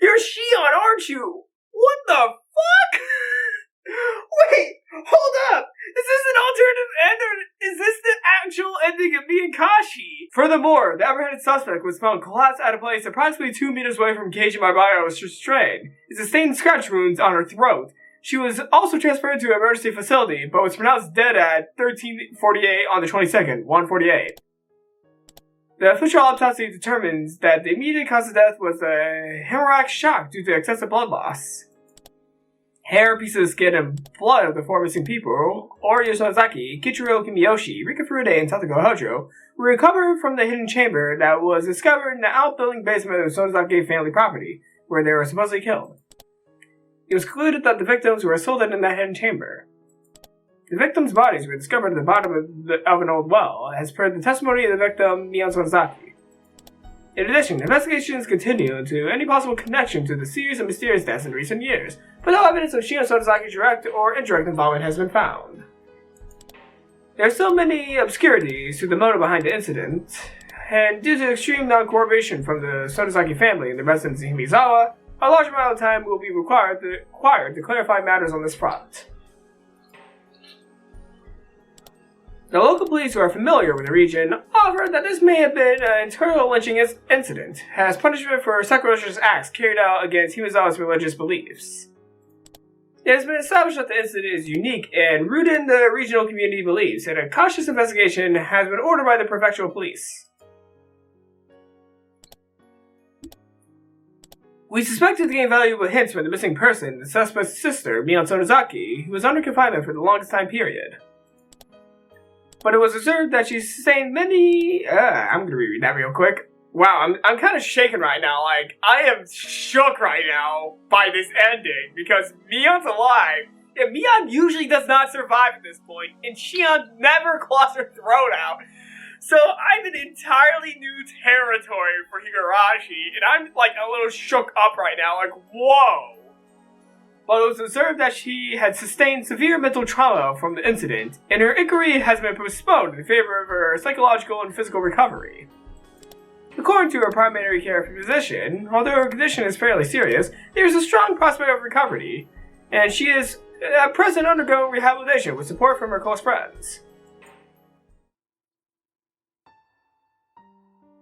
"You're Shion, aren't you?" What the fuck? Wait, hold up! Is this an alternative end, or is this the actual ending of Meakashi? Furthermore, the apprehended suspect was found collapsed at a place approximately 2 meters away from Keiichi Maibara was restrained. It sustained scratch wounds on her throat. She was also transferred to an emergency facility, but was pronounced dead at 13:48 on the 22nd, 1:48. The official autopsy determines that the immediate cause of death was a hemorrhagic shock due to excessive blood loss. Hair, pieces of skin, and blood of the four missing people, Ori Yoshinazaki, Kichiro Kimiyoshi, Rika Furude, and Tatsuko Hojo, were recovered from the hidden chamber that was discovered in the outbuilding basement of the Sonozaki family property, where they were supposedly killed. It was concluded that the victims were assaulted in that hidden chamber. The victims' bodies were discovered at the bottom of an old well, as per the testimony of the victim, Mion Sonozaki. In addition, investigations continue into any possible connection to the series of mysterious deaths in recent years, but no evidence of Shion Sonozaki's direct or indirect involvement has been found. There are still many obscurities to the motive behind the incident, and due to extreme non-cooperation from the Sonozaki family and the residents in Himizawa, a large amount of time will be required to clarify matters on this front. The local police who are familiar with the region offer that this may have been an internal lynching incident, as punishment for sacrilegious acts carried out against Himizawa's religious beliefs. It has been established that the incident is unique and rooted in the regional community beliefs, and a cautious investigation has been ordered by the prefectural police. We suspected to gain valuable hints from the missing person, the suspect's sister, Mion Sonozaki, who was under confinement for the longest time period. But it was observed that she sustained many... I'm gonna reread that real quick. Wow, I'm kind of shaken right now. Like, I am shook right now by this ending, because Mion's alive, and Mion usually does not survive at this point, and Shion never claws her throat out. So I'm in entirely new territory for Higurashi, and I'm like a little shook up right now, like, whoa. But it was observed that she had sustained severe mental trauma from the incident, and her inquiry has been postponed in favor of her psychological and physical recovery. According to her primary care physician, although her condition is fairly serious, there is a strong prospect of recovery, and she is at present undergoing rehabilitation with support from her close friends.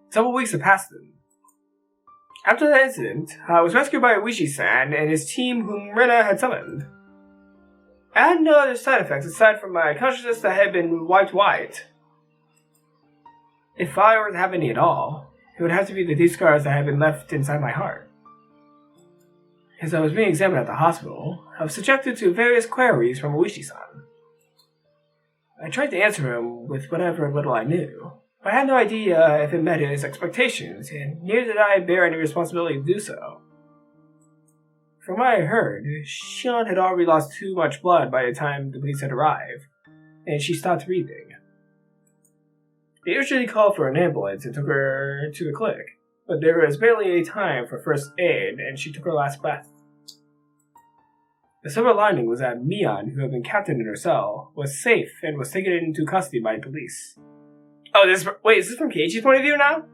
Several weeks have passed then. After the incident, I was rescued by Uishi-san and his team whom Rena had summoned. I had no other side effects aside from my consciousness that had been wiped white. If I were to have any at all, it would have to be the deep scars that had been left inside my heart. As I was being examined at the hospital, I was subjected to various queries from Oishi-san. I tried to answer him with whatever little I knew, but I had no idea if it met his expectations, and neither did I bear any responsibility to do so. From what I heard, Shion had already lost too much blood by the time the police had arrived, and she stopped breathing. They usually called for an ambulance and took her to the clinic, but there was barely any time for first aid, and she took her last breath. The silver lining was that Mion, who had been captained in her cell, was safe and was taken into custody by police. Oh, is this from Keiichi's point of view now?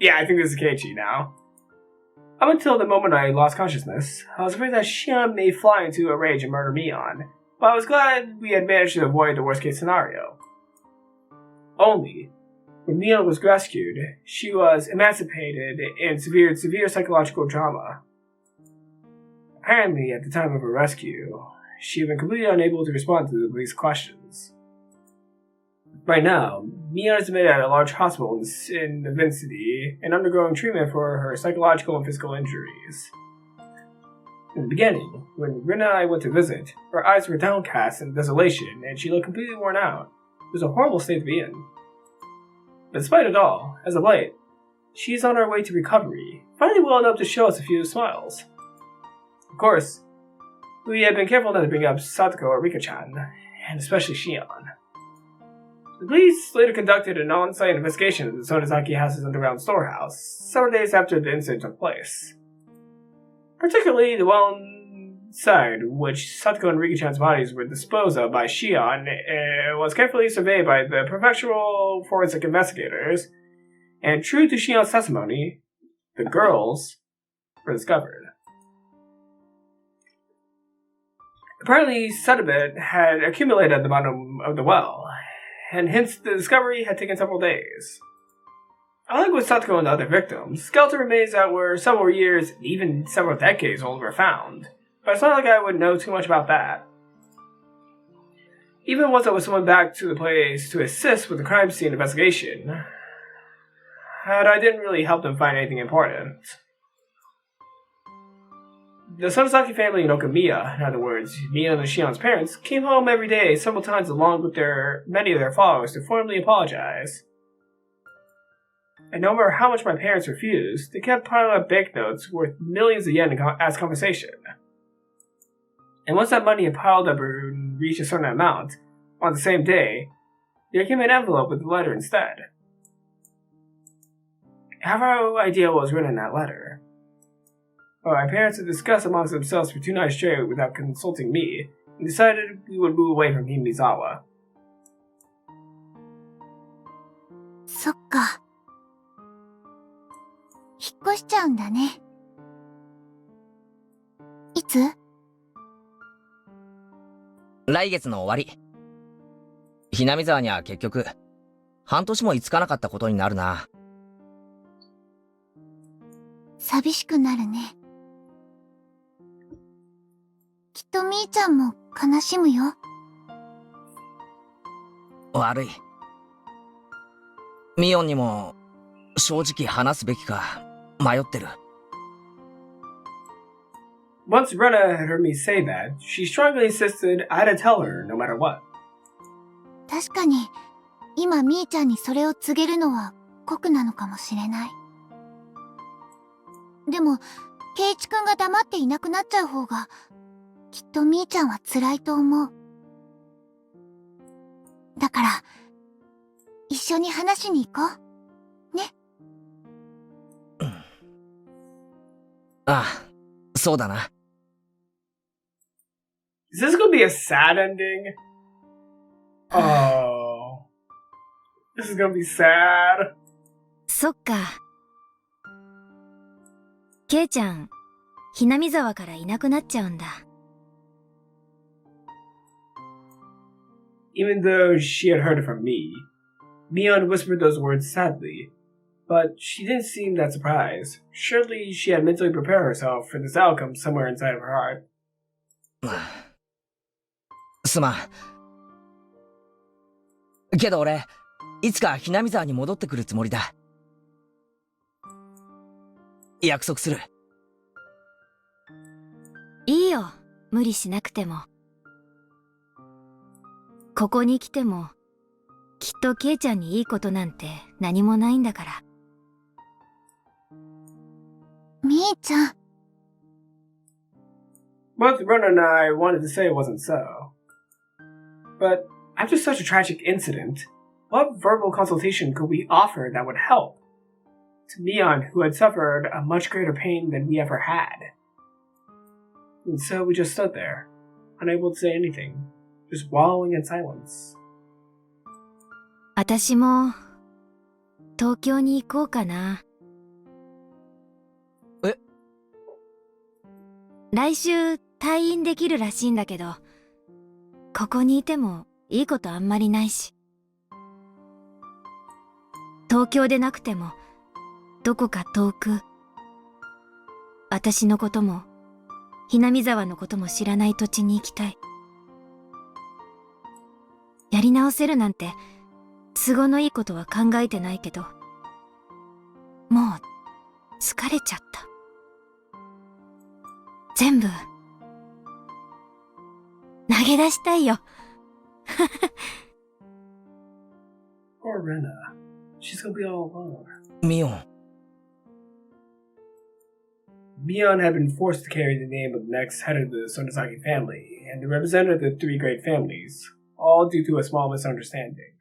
Yeah, I think this is Keiichi now. Up until the moment I lost consciousness, I was afraid that Shion may fly into a rage and murder Mion, but I was glad we had managed to avoid the worst case scenario. Only, when Mion was rescued, she was emancipated and severe psychological trauma. Apparently, at the time of her rescue, she had been completely unable to respond to the police questions. Right now, Mion is admitted at a large hospital in the Vicinity and undergoing treatment for her psychological and physical injuries. In the beginning, when Rin and I went to visit, her eyes were downcast in desolation and she looked completely worn out. It was a horrible state to be in. But despite it all, as of late, she is on her way to recovery, finally well enough to show us a few smiles. Of course, we had been careful not to bring up Satoko or Rika-chan, and especially Shion. The police later conducted an on-site investigation of the Sonozaki House's underground storehouse, several days after the incident took place. Particularly the one side which Satoko and Rika-chan's bodies were disposed of by Shion was carefully surveyed by the professional forensic investigators, and true to Shion's testimony, the girls were discovered. Apparently, sediment had accumulated at the bottom of the well, and hence the discovery had taken several days. Unlike with Satoko and the other victims, skeleton remains that were several years, even several decades old were found, but it's not like I would know too much about that. Even once I was summoned back to the place to assist with the crime scene investigation, I didn't really help them find anything important. The Sonozaki family in Okamiya, in other words, Mion and Shion's parents, came home every day several times along with many of their followers to formally apologize. And no matter how much my parents refused, they kept piling up banknotes worth millions of yen as compensation. And once that money had piled up and reached a certain amount, on the same day, there came an envelope with a letter instead. I have no idea what was written in that letter. But my parents had discussed amongst themselves for 2 nights straight without consulting me, and decided we would move away from Himizawa. そっか。引っ越しちゃうんだね。いつ？来月の終わり。ひなみ沢には結局、半年も居つかなかったことになるな。寂しくなるね。きっとみーちゃんも悲しむよ。悪い。ミオンにも、正直話すべきか、迷ってる。Once Rena had heard me say that, she strongly insisted I had to tell her no matter what. 確かに、今みーちゃんにそれを告げるのは酷なのかもしれない。でも、ケイチくんが黙っていなくなっちゃう方が、きっとみーちゃんは辛いと思う。だから、一緒に話しに行こう。ね。ああ、そうだな。Is this gonna be a sad ending? Oh. This is gonna be sad. そっか。ケイちゃん、ひなみ沢からいなくなっちゃうんだ。Even though she had heard it from me, Mion whispered those words sadly, but she didn't seem that surprised. Surely she had mentally prepared herself for this outcome somewhere inside of her heart. すまん。けど俺、いつかひなみ沢に戻ってくるつもりだ。約束する。よ、無理しなくても。ここに来ても、きっとケイちゃんにいいことなんて何もないんだから。みーちゃん。Both Rona and I wanted to say it wasn't so. But after such a tragic incident, what verbal consultation could we offer that would help? To Mion, who had suffered a much greater pain than we ever had. And so we just stood there, unable to say anything, just wallowing in silence. 私も、東京に行こうかな。え？来週退院できるらしいんだけど、ここにいてもいいことあんまりないし。東京でなくても、どこか遠く、私のことも、ひなみ沢のことも知らない土地に行きたい。やり直せるなんて、都合のいいことは考えてないけど、もう、疲れちゃった。全部、投げ出したいよ。Poor Rena. She's gonna be all alone. ミオン。Mion had been forced to carry the name of the next head of the Sonozaki family, and to represent the three great families, all due to a small misunderstanding.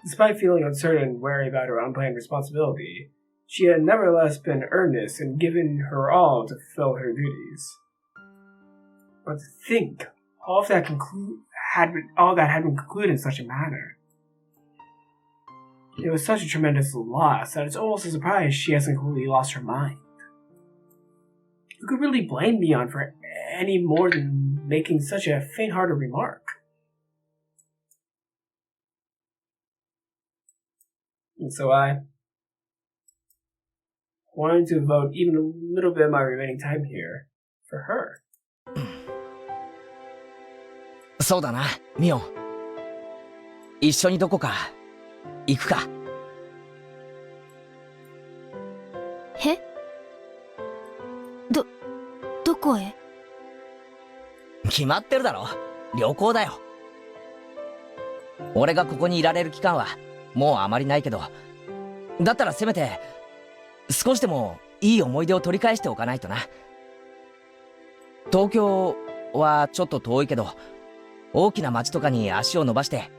Despite feeling uncertain and wary about her unplanned responsibility, she had nevertheless been earnest and given her all to fulfill her duties. But to think, all that had been concluded in such a manner. It was such a tremendous loss that it's almost a surprise she hasn't completely lost her mind. Who could really blame Mion for any more than making such a faint-hearted remark? And so I wanted to devote even a little bit of my remaining time here for her. そうだな、ミオン。一緒にどこか行くか。え？どこへ？決まってるだろ。旅行だよ。俺がここにいられる期間はもうあまりないけど、だったらせめて少しでもいい思い出を取り返しておかないとな。東京はちょっと遠いけど、大きな町とかに足を伸ばして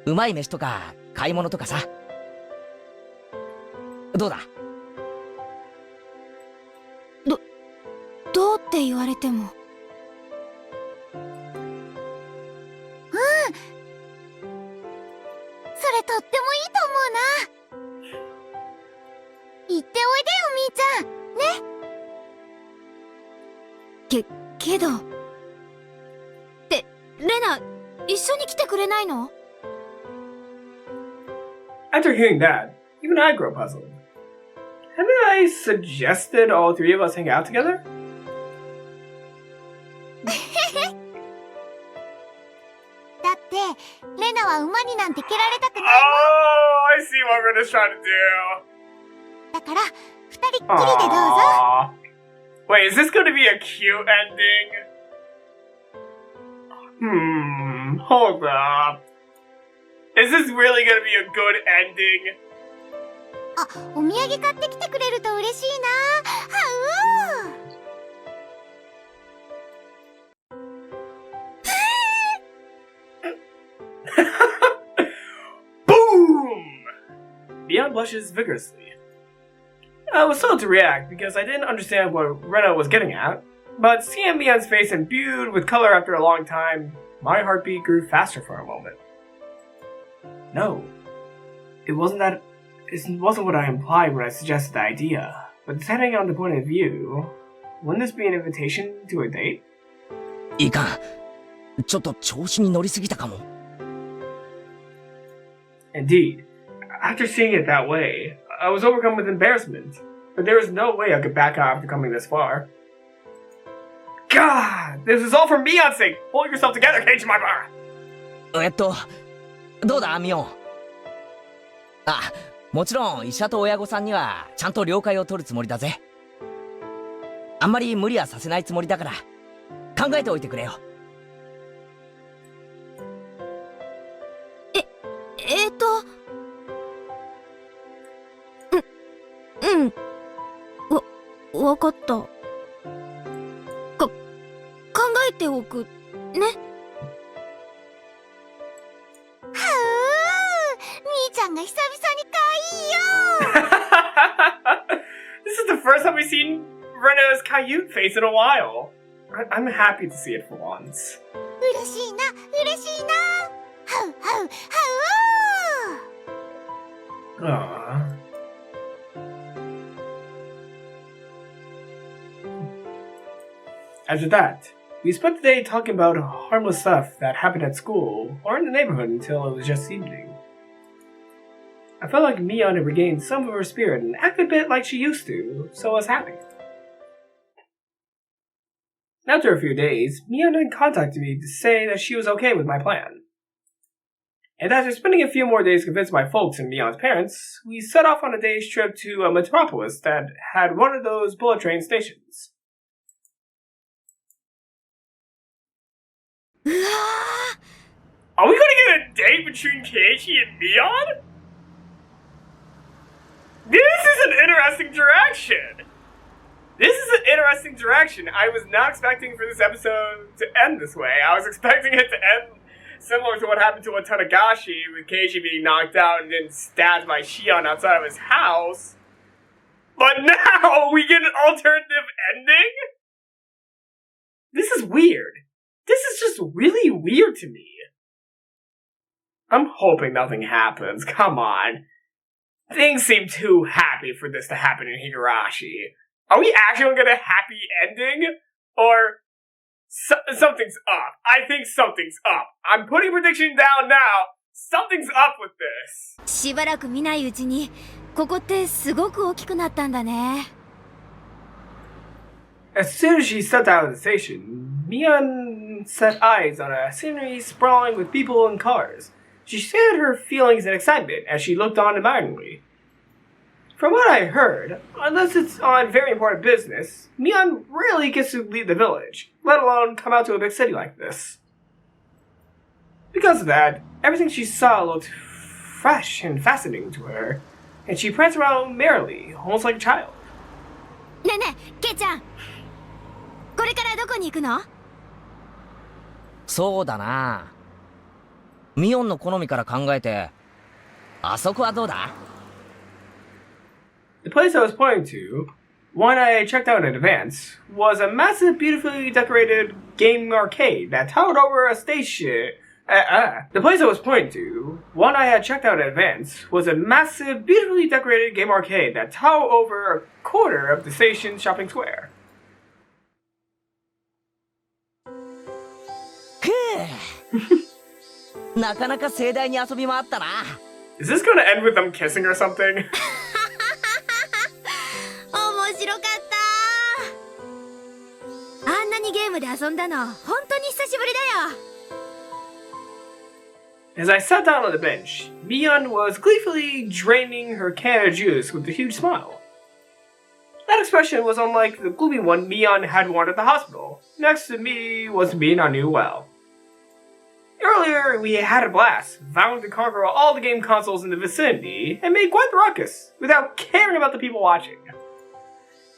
うまい飯とか買い物とかさ。どうだ？どうって言われても。それとってもいいと思うな。行っておいでよ、みーちゃん。ね。けど。レナ、一緒に来てくれないの？ After hearing that, even I grow puzzled. Haven't I suggested all three of us hang out together? だって、レナは馬になんて蹴られたくない Oh, I see what Rena's trying to do. だから、二人っきりでどうぞ。Wait, is this going to be a cute ending? Hold up. Is this really going to be a good ending? あ、お土産買ってきてくれると嬉しいな。はうBoom! Mion blushes vigorously. I was slow to react because I didn't understand what Rena was getting at, but seeing Mion's face imbued with color after a long time, my heartbeat grew faster for a moment. No, it wasn't what I implied when I suggested the idea, but depending on the point of view, wouldn't this be an invitation to a date? いかん。ちょっと調子に乗りすぎたかも。Indeed, after seeing it that way, I was overcome with embarrassment, but there was no way I could back out after coming this far. God, this is all for Mion's sake! Pull yourself together, Keiichimaiba! どうだ、ミオン。あ、もちろん医者と親御さんにはちゃんと了解を取るつもりだぜ。あんまり無理はさせないつもりだから考えておいてくれよ。わかった。考えておく、ね。はうー、みーちゃんが久々に可愛いよ。This is the first time we've seen Rena's Cayute face in a while. I'm happy to see it for once. 嬉しいな、嬉しいな。はうはうはう。Aww. After that, we spent the day talking about harmless stuff that happened at school or in the neighborhood until it was just evening. I felt like Mion had regained some of her spirit and acted a bit like she used to, so I was happy. After a few days, Mion had contacted me to say that she was okay with my plan. And after spending a few more days convincing my folks and Mion's parents, we set off on a day's trip to a metropolis that had one of those bullet train stations. Are we gonna get a date between Keiichi and Mion? This is an interesting direction! I was not expecting for this episode to end this way. I was expecting it to end similar to what happened to Tanagashi, with Keiichi being knocked out and then stabbed by Shion outside of his house. But now we get an alternative ending? This is weird. This is just really weird to me. I'm hoping nothing happens. Come on. Things seem too happy for this to happen in Higurashi. Are we actually going to get a happy ending? Or something's up. I think something's up. I'm putting a prediction down now. Something's up with this. しばらく見ないうちに、ここってすごく大きくなったんだね。As soon as she stepped out of the station, Mion set eyes on a scenery sprawling with people and cars. She shared her feelings and excitement as she looked on admiringly. From what I heard, unless it's on very important business, Mion rarely gets to leave the village, let alone come out to a big city like this. Because of that, everything she saw looked fresh and fascinating to her, and she pranced around merrily, almost like a child. ねえねえ、ケイちゃん。これからどこに行くの？そうだな。ミオンの好みから考えて、あそこはどうだ？ The place I was pointing to, one I checked out in advance, was a massive, beautifully decorated game arcade that towered over a station. The place I was pointing to, one I had checked out in advance, was a massive, beautifully decorated game arcade that towered over a quarter of the station's shopping square. なかなか盛大に遊び回ったな。Is this gonna end with them kissing or something? 面白かった。あんなにゲームで遊んだの、本当に久しぶりだよ。As I sat down on the bench, Mion was gleefully draining her can of juice with a huge smile. That expression was unlike the gloomy one Mion had worn at the hospital. Next to me was Mion I knew well. Earlier, we had a blast, vowing to conquer all the game consoles in the vicinity, and made quite the ruckus, without caring about the people watching.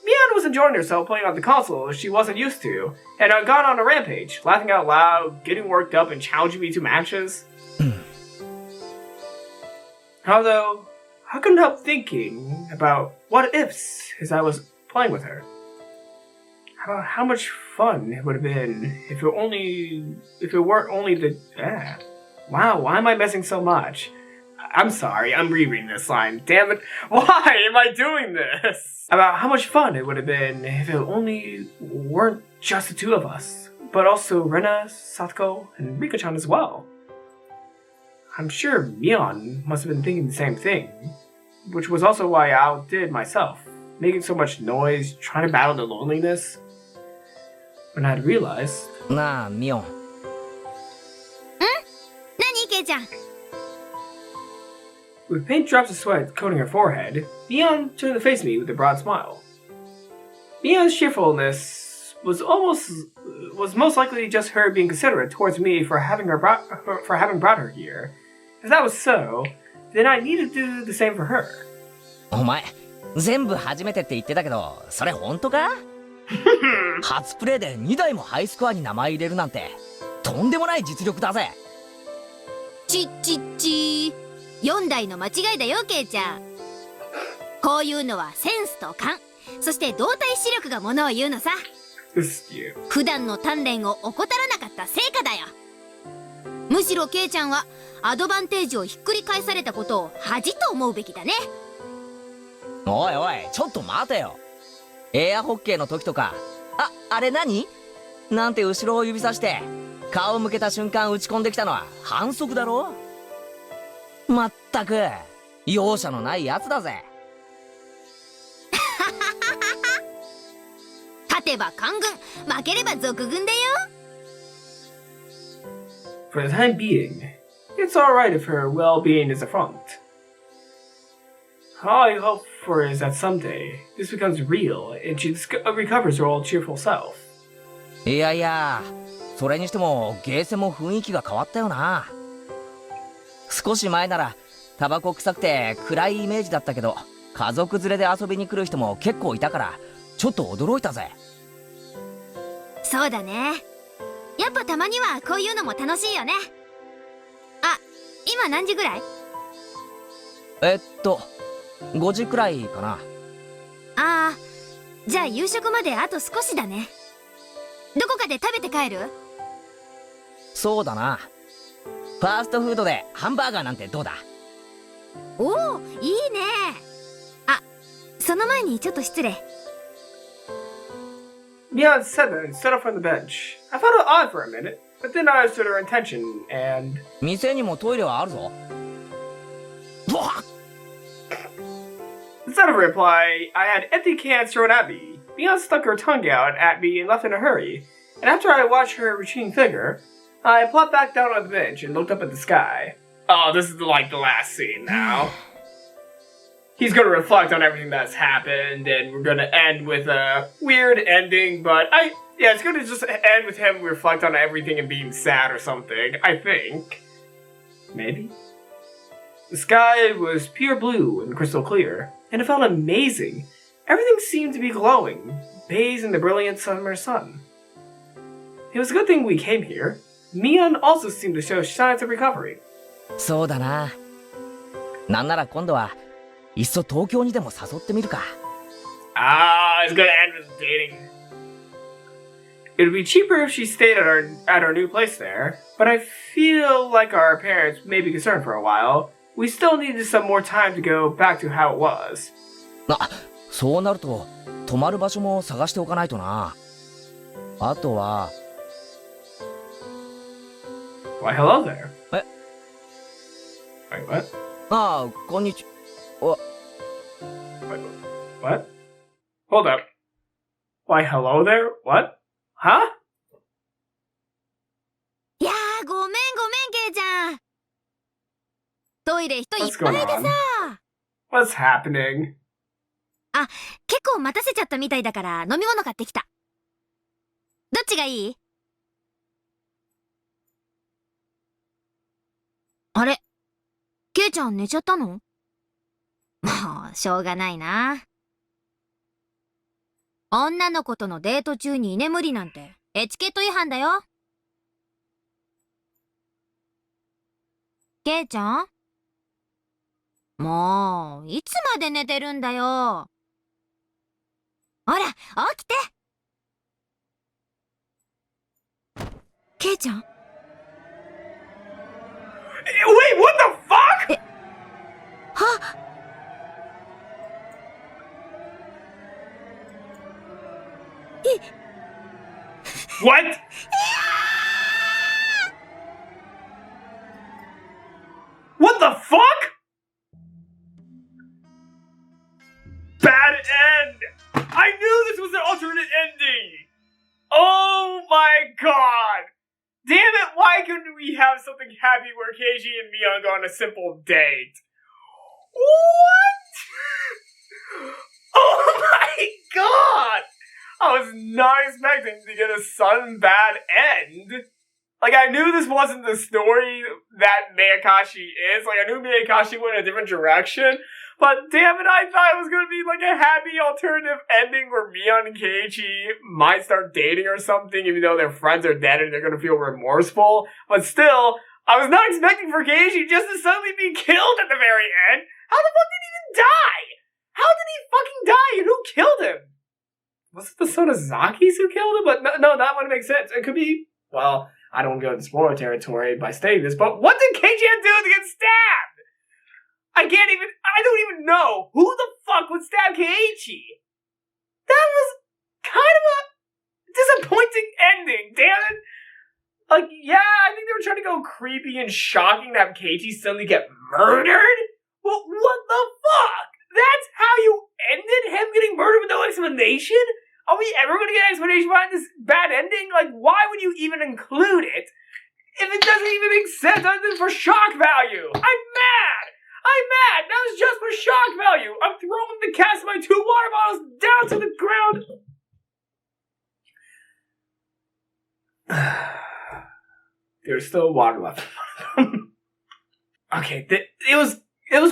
Mion was enjoying herself playing on the console she wasn't used to, and had gone on a rampage, laughing out loud, getting worked up, and challenging me to matches. Although, I couldn't help thinking about what ifs as I was playing with her. About how much fun it would have been if it weren't only the... Wow, why am I messing so much? I'm sorry, I'm rereading this line. Damn it, why am I doing this? About how much fun it would have been if it only weren't just the two of us, but also Rena, Satoko, and Rika-chan as well. I'm sure Mion must have been thinking the same thing, which was also why I outdid myself, making so much noise, trying to battle the loneliness. When I'd realized... なあ、ミオン。何ケイちゃん。With paint drops of sweat coating her forehead, Mion turned to face me with a broad smile. Mia's cheerfulness was most likely just her being considerate towards me for having brought her here. If that was so, then I need to do the same for her. お前、全部初めてって言ってたけど、それ本当か？初プレイで2台もハイスコアに名前入れるなんて、とんでもない実力だぜ。4台の間違いだよ、ケイちゃん。こういうのはセンスと勘、そして動体視力がものを言うのさ。普段の鍛錬を怠らなかった成果だよ。むしろケイちゃんはアドバンテージをひっくり返されたことを恥と思うべきだね。おいおい、ちょっと待てよ。エアホッケーの時とか、あれ何？なんて後ろを指さして顔を向けた瞬間打ち込んできたのは反則だろ？まったく容赦のないやつだぜ。勝てば官軍、負ければ賊軍だよ。For the time being, it's alright if her well-being is a front. All I hope for is that someday this becomes real and she recovers her old cheerful self. いやいや、それにしてもゲーセンも雰囲気が変わったよな。少し前ならタバコ臭くて暗いイメージだったけど、家族連れで遊びに来る人も結構いたからちょっと驚いたぜ。そうだね。やっぱたまにはこういうのも楽しいよね。あ、今何時ぐらい？5時くらいかな。ああ、じゃあ夕食まであと少しだね。どこかで食べて帰る？そうだな。ファーストフードでハンバーガーなんてどうだ？おお、いいね。あ、その前にちょっと失礼。Mia said that and stood up from the bench. I found it odd for a minute, but then I understood her intention and... 店にもトイレはあるぞ。うわっ！ Instead of a reply, I had empty cans thrown at me. Mia stuck her tongue out at me and left in a hurry. And after I watched her retreating figure, I plopped back down on the bench and looked up at the sky. Oh, this is like the last scene now. He's gonna reflect on everything that's happened, and we're gonna end with a weird ending, but it's gonna just end with him reflect on everything and being sad or something, I think. Maybe? The sky was pure blue and crystal clear, and it felt amazing. Everything seemed to be glowing, bathed in the brilliant summer sun. It was a good thing we came here. Mian also seemed to show signs of recovery. そうだな。なんなら今度はいっそ東京にでも誘ってみるか。It's gonna end with dating. It would be cheaper if she stayed at our new place there, but I feel like our parents may be concerned for a while. We still needed some more time to go back to how it was. そうなると泊まる場所も探しておかないとな。あとは。Why, hello there. え？ Wait, what? こんにちは。Wait, what? Hold up. Why, hello there? What? Huh? いやー、ごめん、ケイちゃん。トイレ人いっ What's ぱい going で on? さ。What's happening? あ、結構待たせちゃったみたいだから飲み物買ってきた。どっちがいい？あれ？ケイちゃん寝ちゃったの？もう、しょうがないな。女の子とのデート中に居眠りなんてエチケット違反だよ。ケイちゃん？もう、いつまで寝てるんだよ。ほら、起きて。ケイちゃん？ Wait, what the fuck? は？What? What the fuck? Bad end! I knew this was an alternate ending! Oh my god! Damn it, why couldn't we have something happy where Keiji and Mion go on a simple date? What? Oh my god! I was not expecting to get a sudden bad end. Like, I knew this wasn't the story that Meakashi is. Like, I knew Meakashi went in a different direction. But damn it, I thought it was going to be like a happy alternative ending where Mion and Keiichi might start dating or something, even though their friends are dead and they're going to feel remorseful. But still, I was not expecting for Keiichi just to suddenly be killed at the very end. How the fuck did he even die? How did he fucking die and who killed him? Was it the Sonozakis who killed him? But no, that wouldn't make sense. It could be, well, I don't want to go into spoiler territory by stating this, but what did Keiichi have to do to get stabbed? I don't even know who the fuck would stab Keiichi. That was kind of a disappointing ending, damn it. Like, yeah, I think they were trying to go creepy and shocking to have Keiichi suddenly get murdered? Well, what the fuck? That's how you ended him getting murdered with no explanation? Are we ever going to get an explanation behind this bad ending? Like, why would you even include it if it doesn't even make sense other than for shock value? I'm mad! That was just for shock value! I'm throwing the cast of my 2 water bottles down to the ground! There's still water left. Okay, it was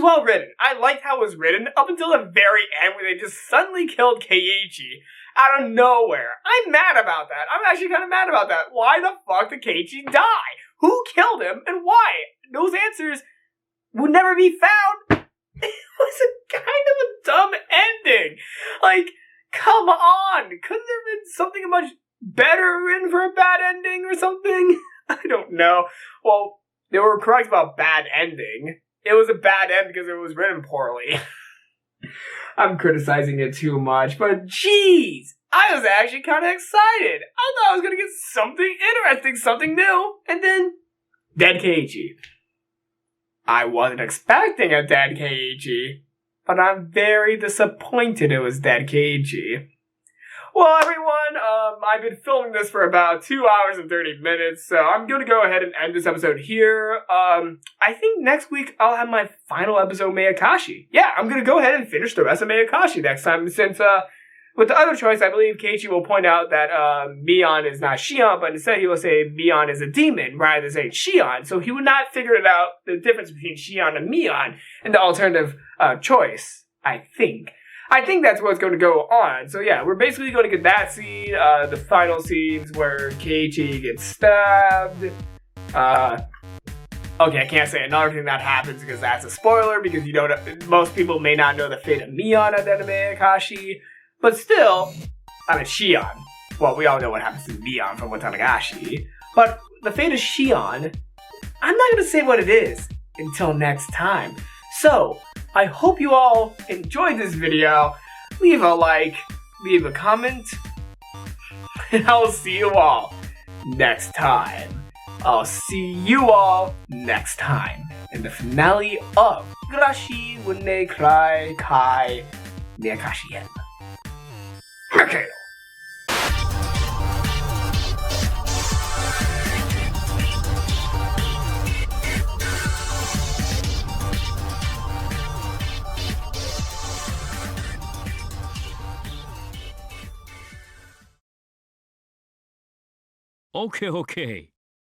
well written. I liked how it was written up until the very end where they just suddenly killed Keiichi out of nowhere. I'm mad about that. I'm actually kind of mad about that. Why the fuck did Keiichi die? Who killed him and why? Those answers would never be found. It was a kind of a dumb ending. Like, come on. Couldn't there have been something much better written for a bad ending or something? I don't know. Well, they were correct about bad ending. It was a bad end because it was written poorly. I'm criticizing it too much, but jeez, I was actually kind of excited. I thought I was going to get something interesting, something new, and then dead Keiichi. I wasn't expecting a dead Keiichi, but I'm very disappointed it was dead Keiichi. Well, everyone, I've been filming this for about 2 hours and 30 minutes, so I'm going to go ahead and end this episode here. I think next week I'll have my final episode, Meakashi. Yeah, I'm going to go ahead and finish the rest of Meakashi next time, since, with the other choice, I believe Keiichi will point out that, Mion is not Shion, but instead he will say Mion is a demon, rather than saying Shion, so he would not figure it out, the difference between Shion and Mion, in the alternative, choice, I think. I think that's what's going to go on. So yeah, we're basically going to get that scene, the final scenes where Keiichi gets stabbed. Okay, I can't say another thing that happens because that's a spoiler, because you don't. Most people may not know the fate of Mion at the end of Meakashi, but still, I mean Shion. Well, we all know what happens to Mion from Watanagashi, but the fate of Shion, I'm not going to say what it is until next time. So, I hope you all enjoyed this video. Leave a like, leave a comment, and I'll see you all next time. I'll see you all next time in the finale of Higurashi Wunne Krai Kai Meakashi. Mercado. Okay, okay.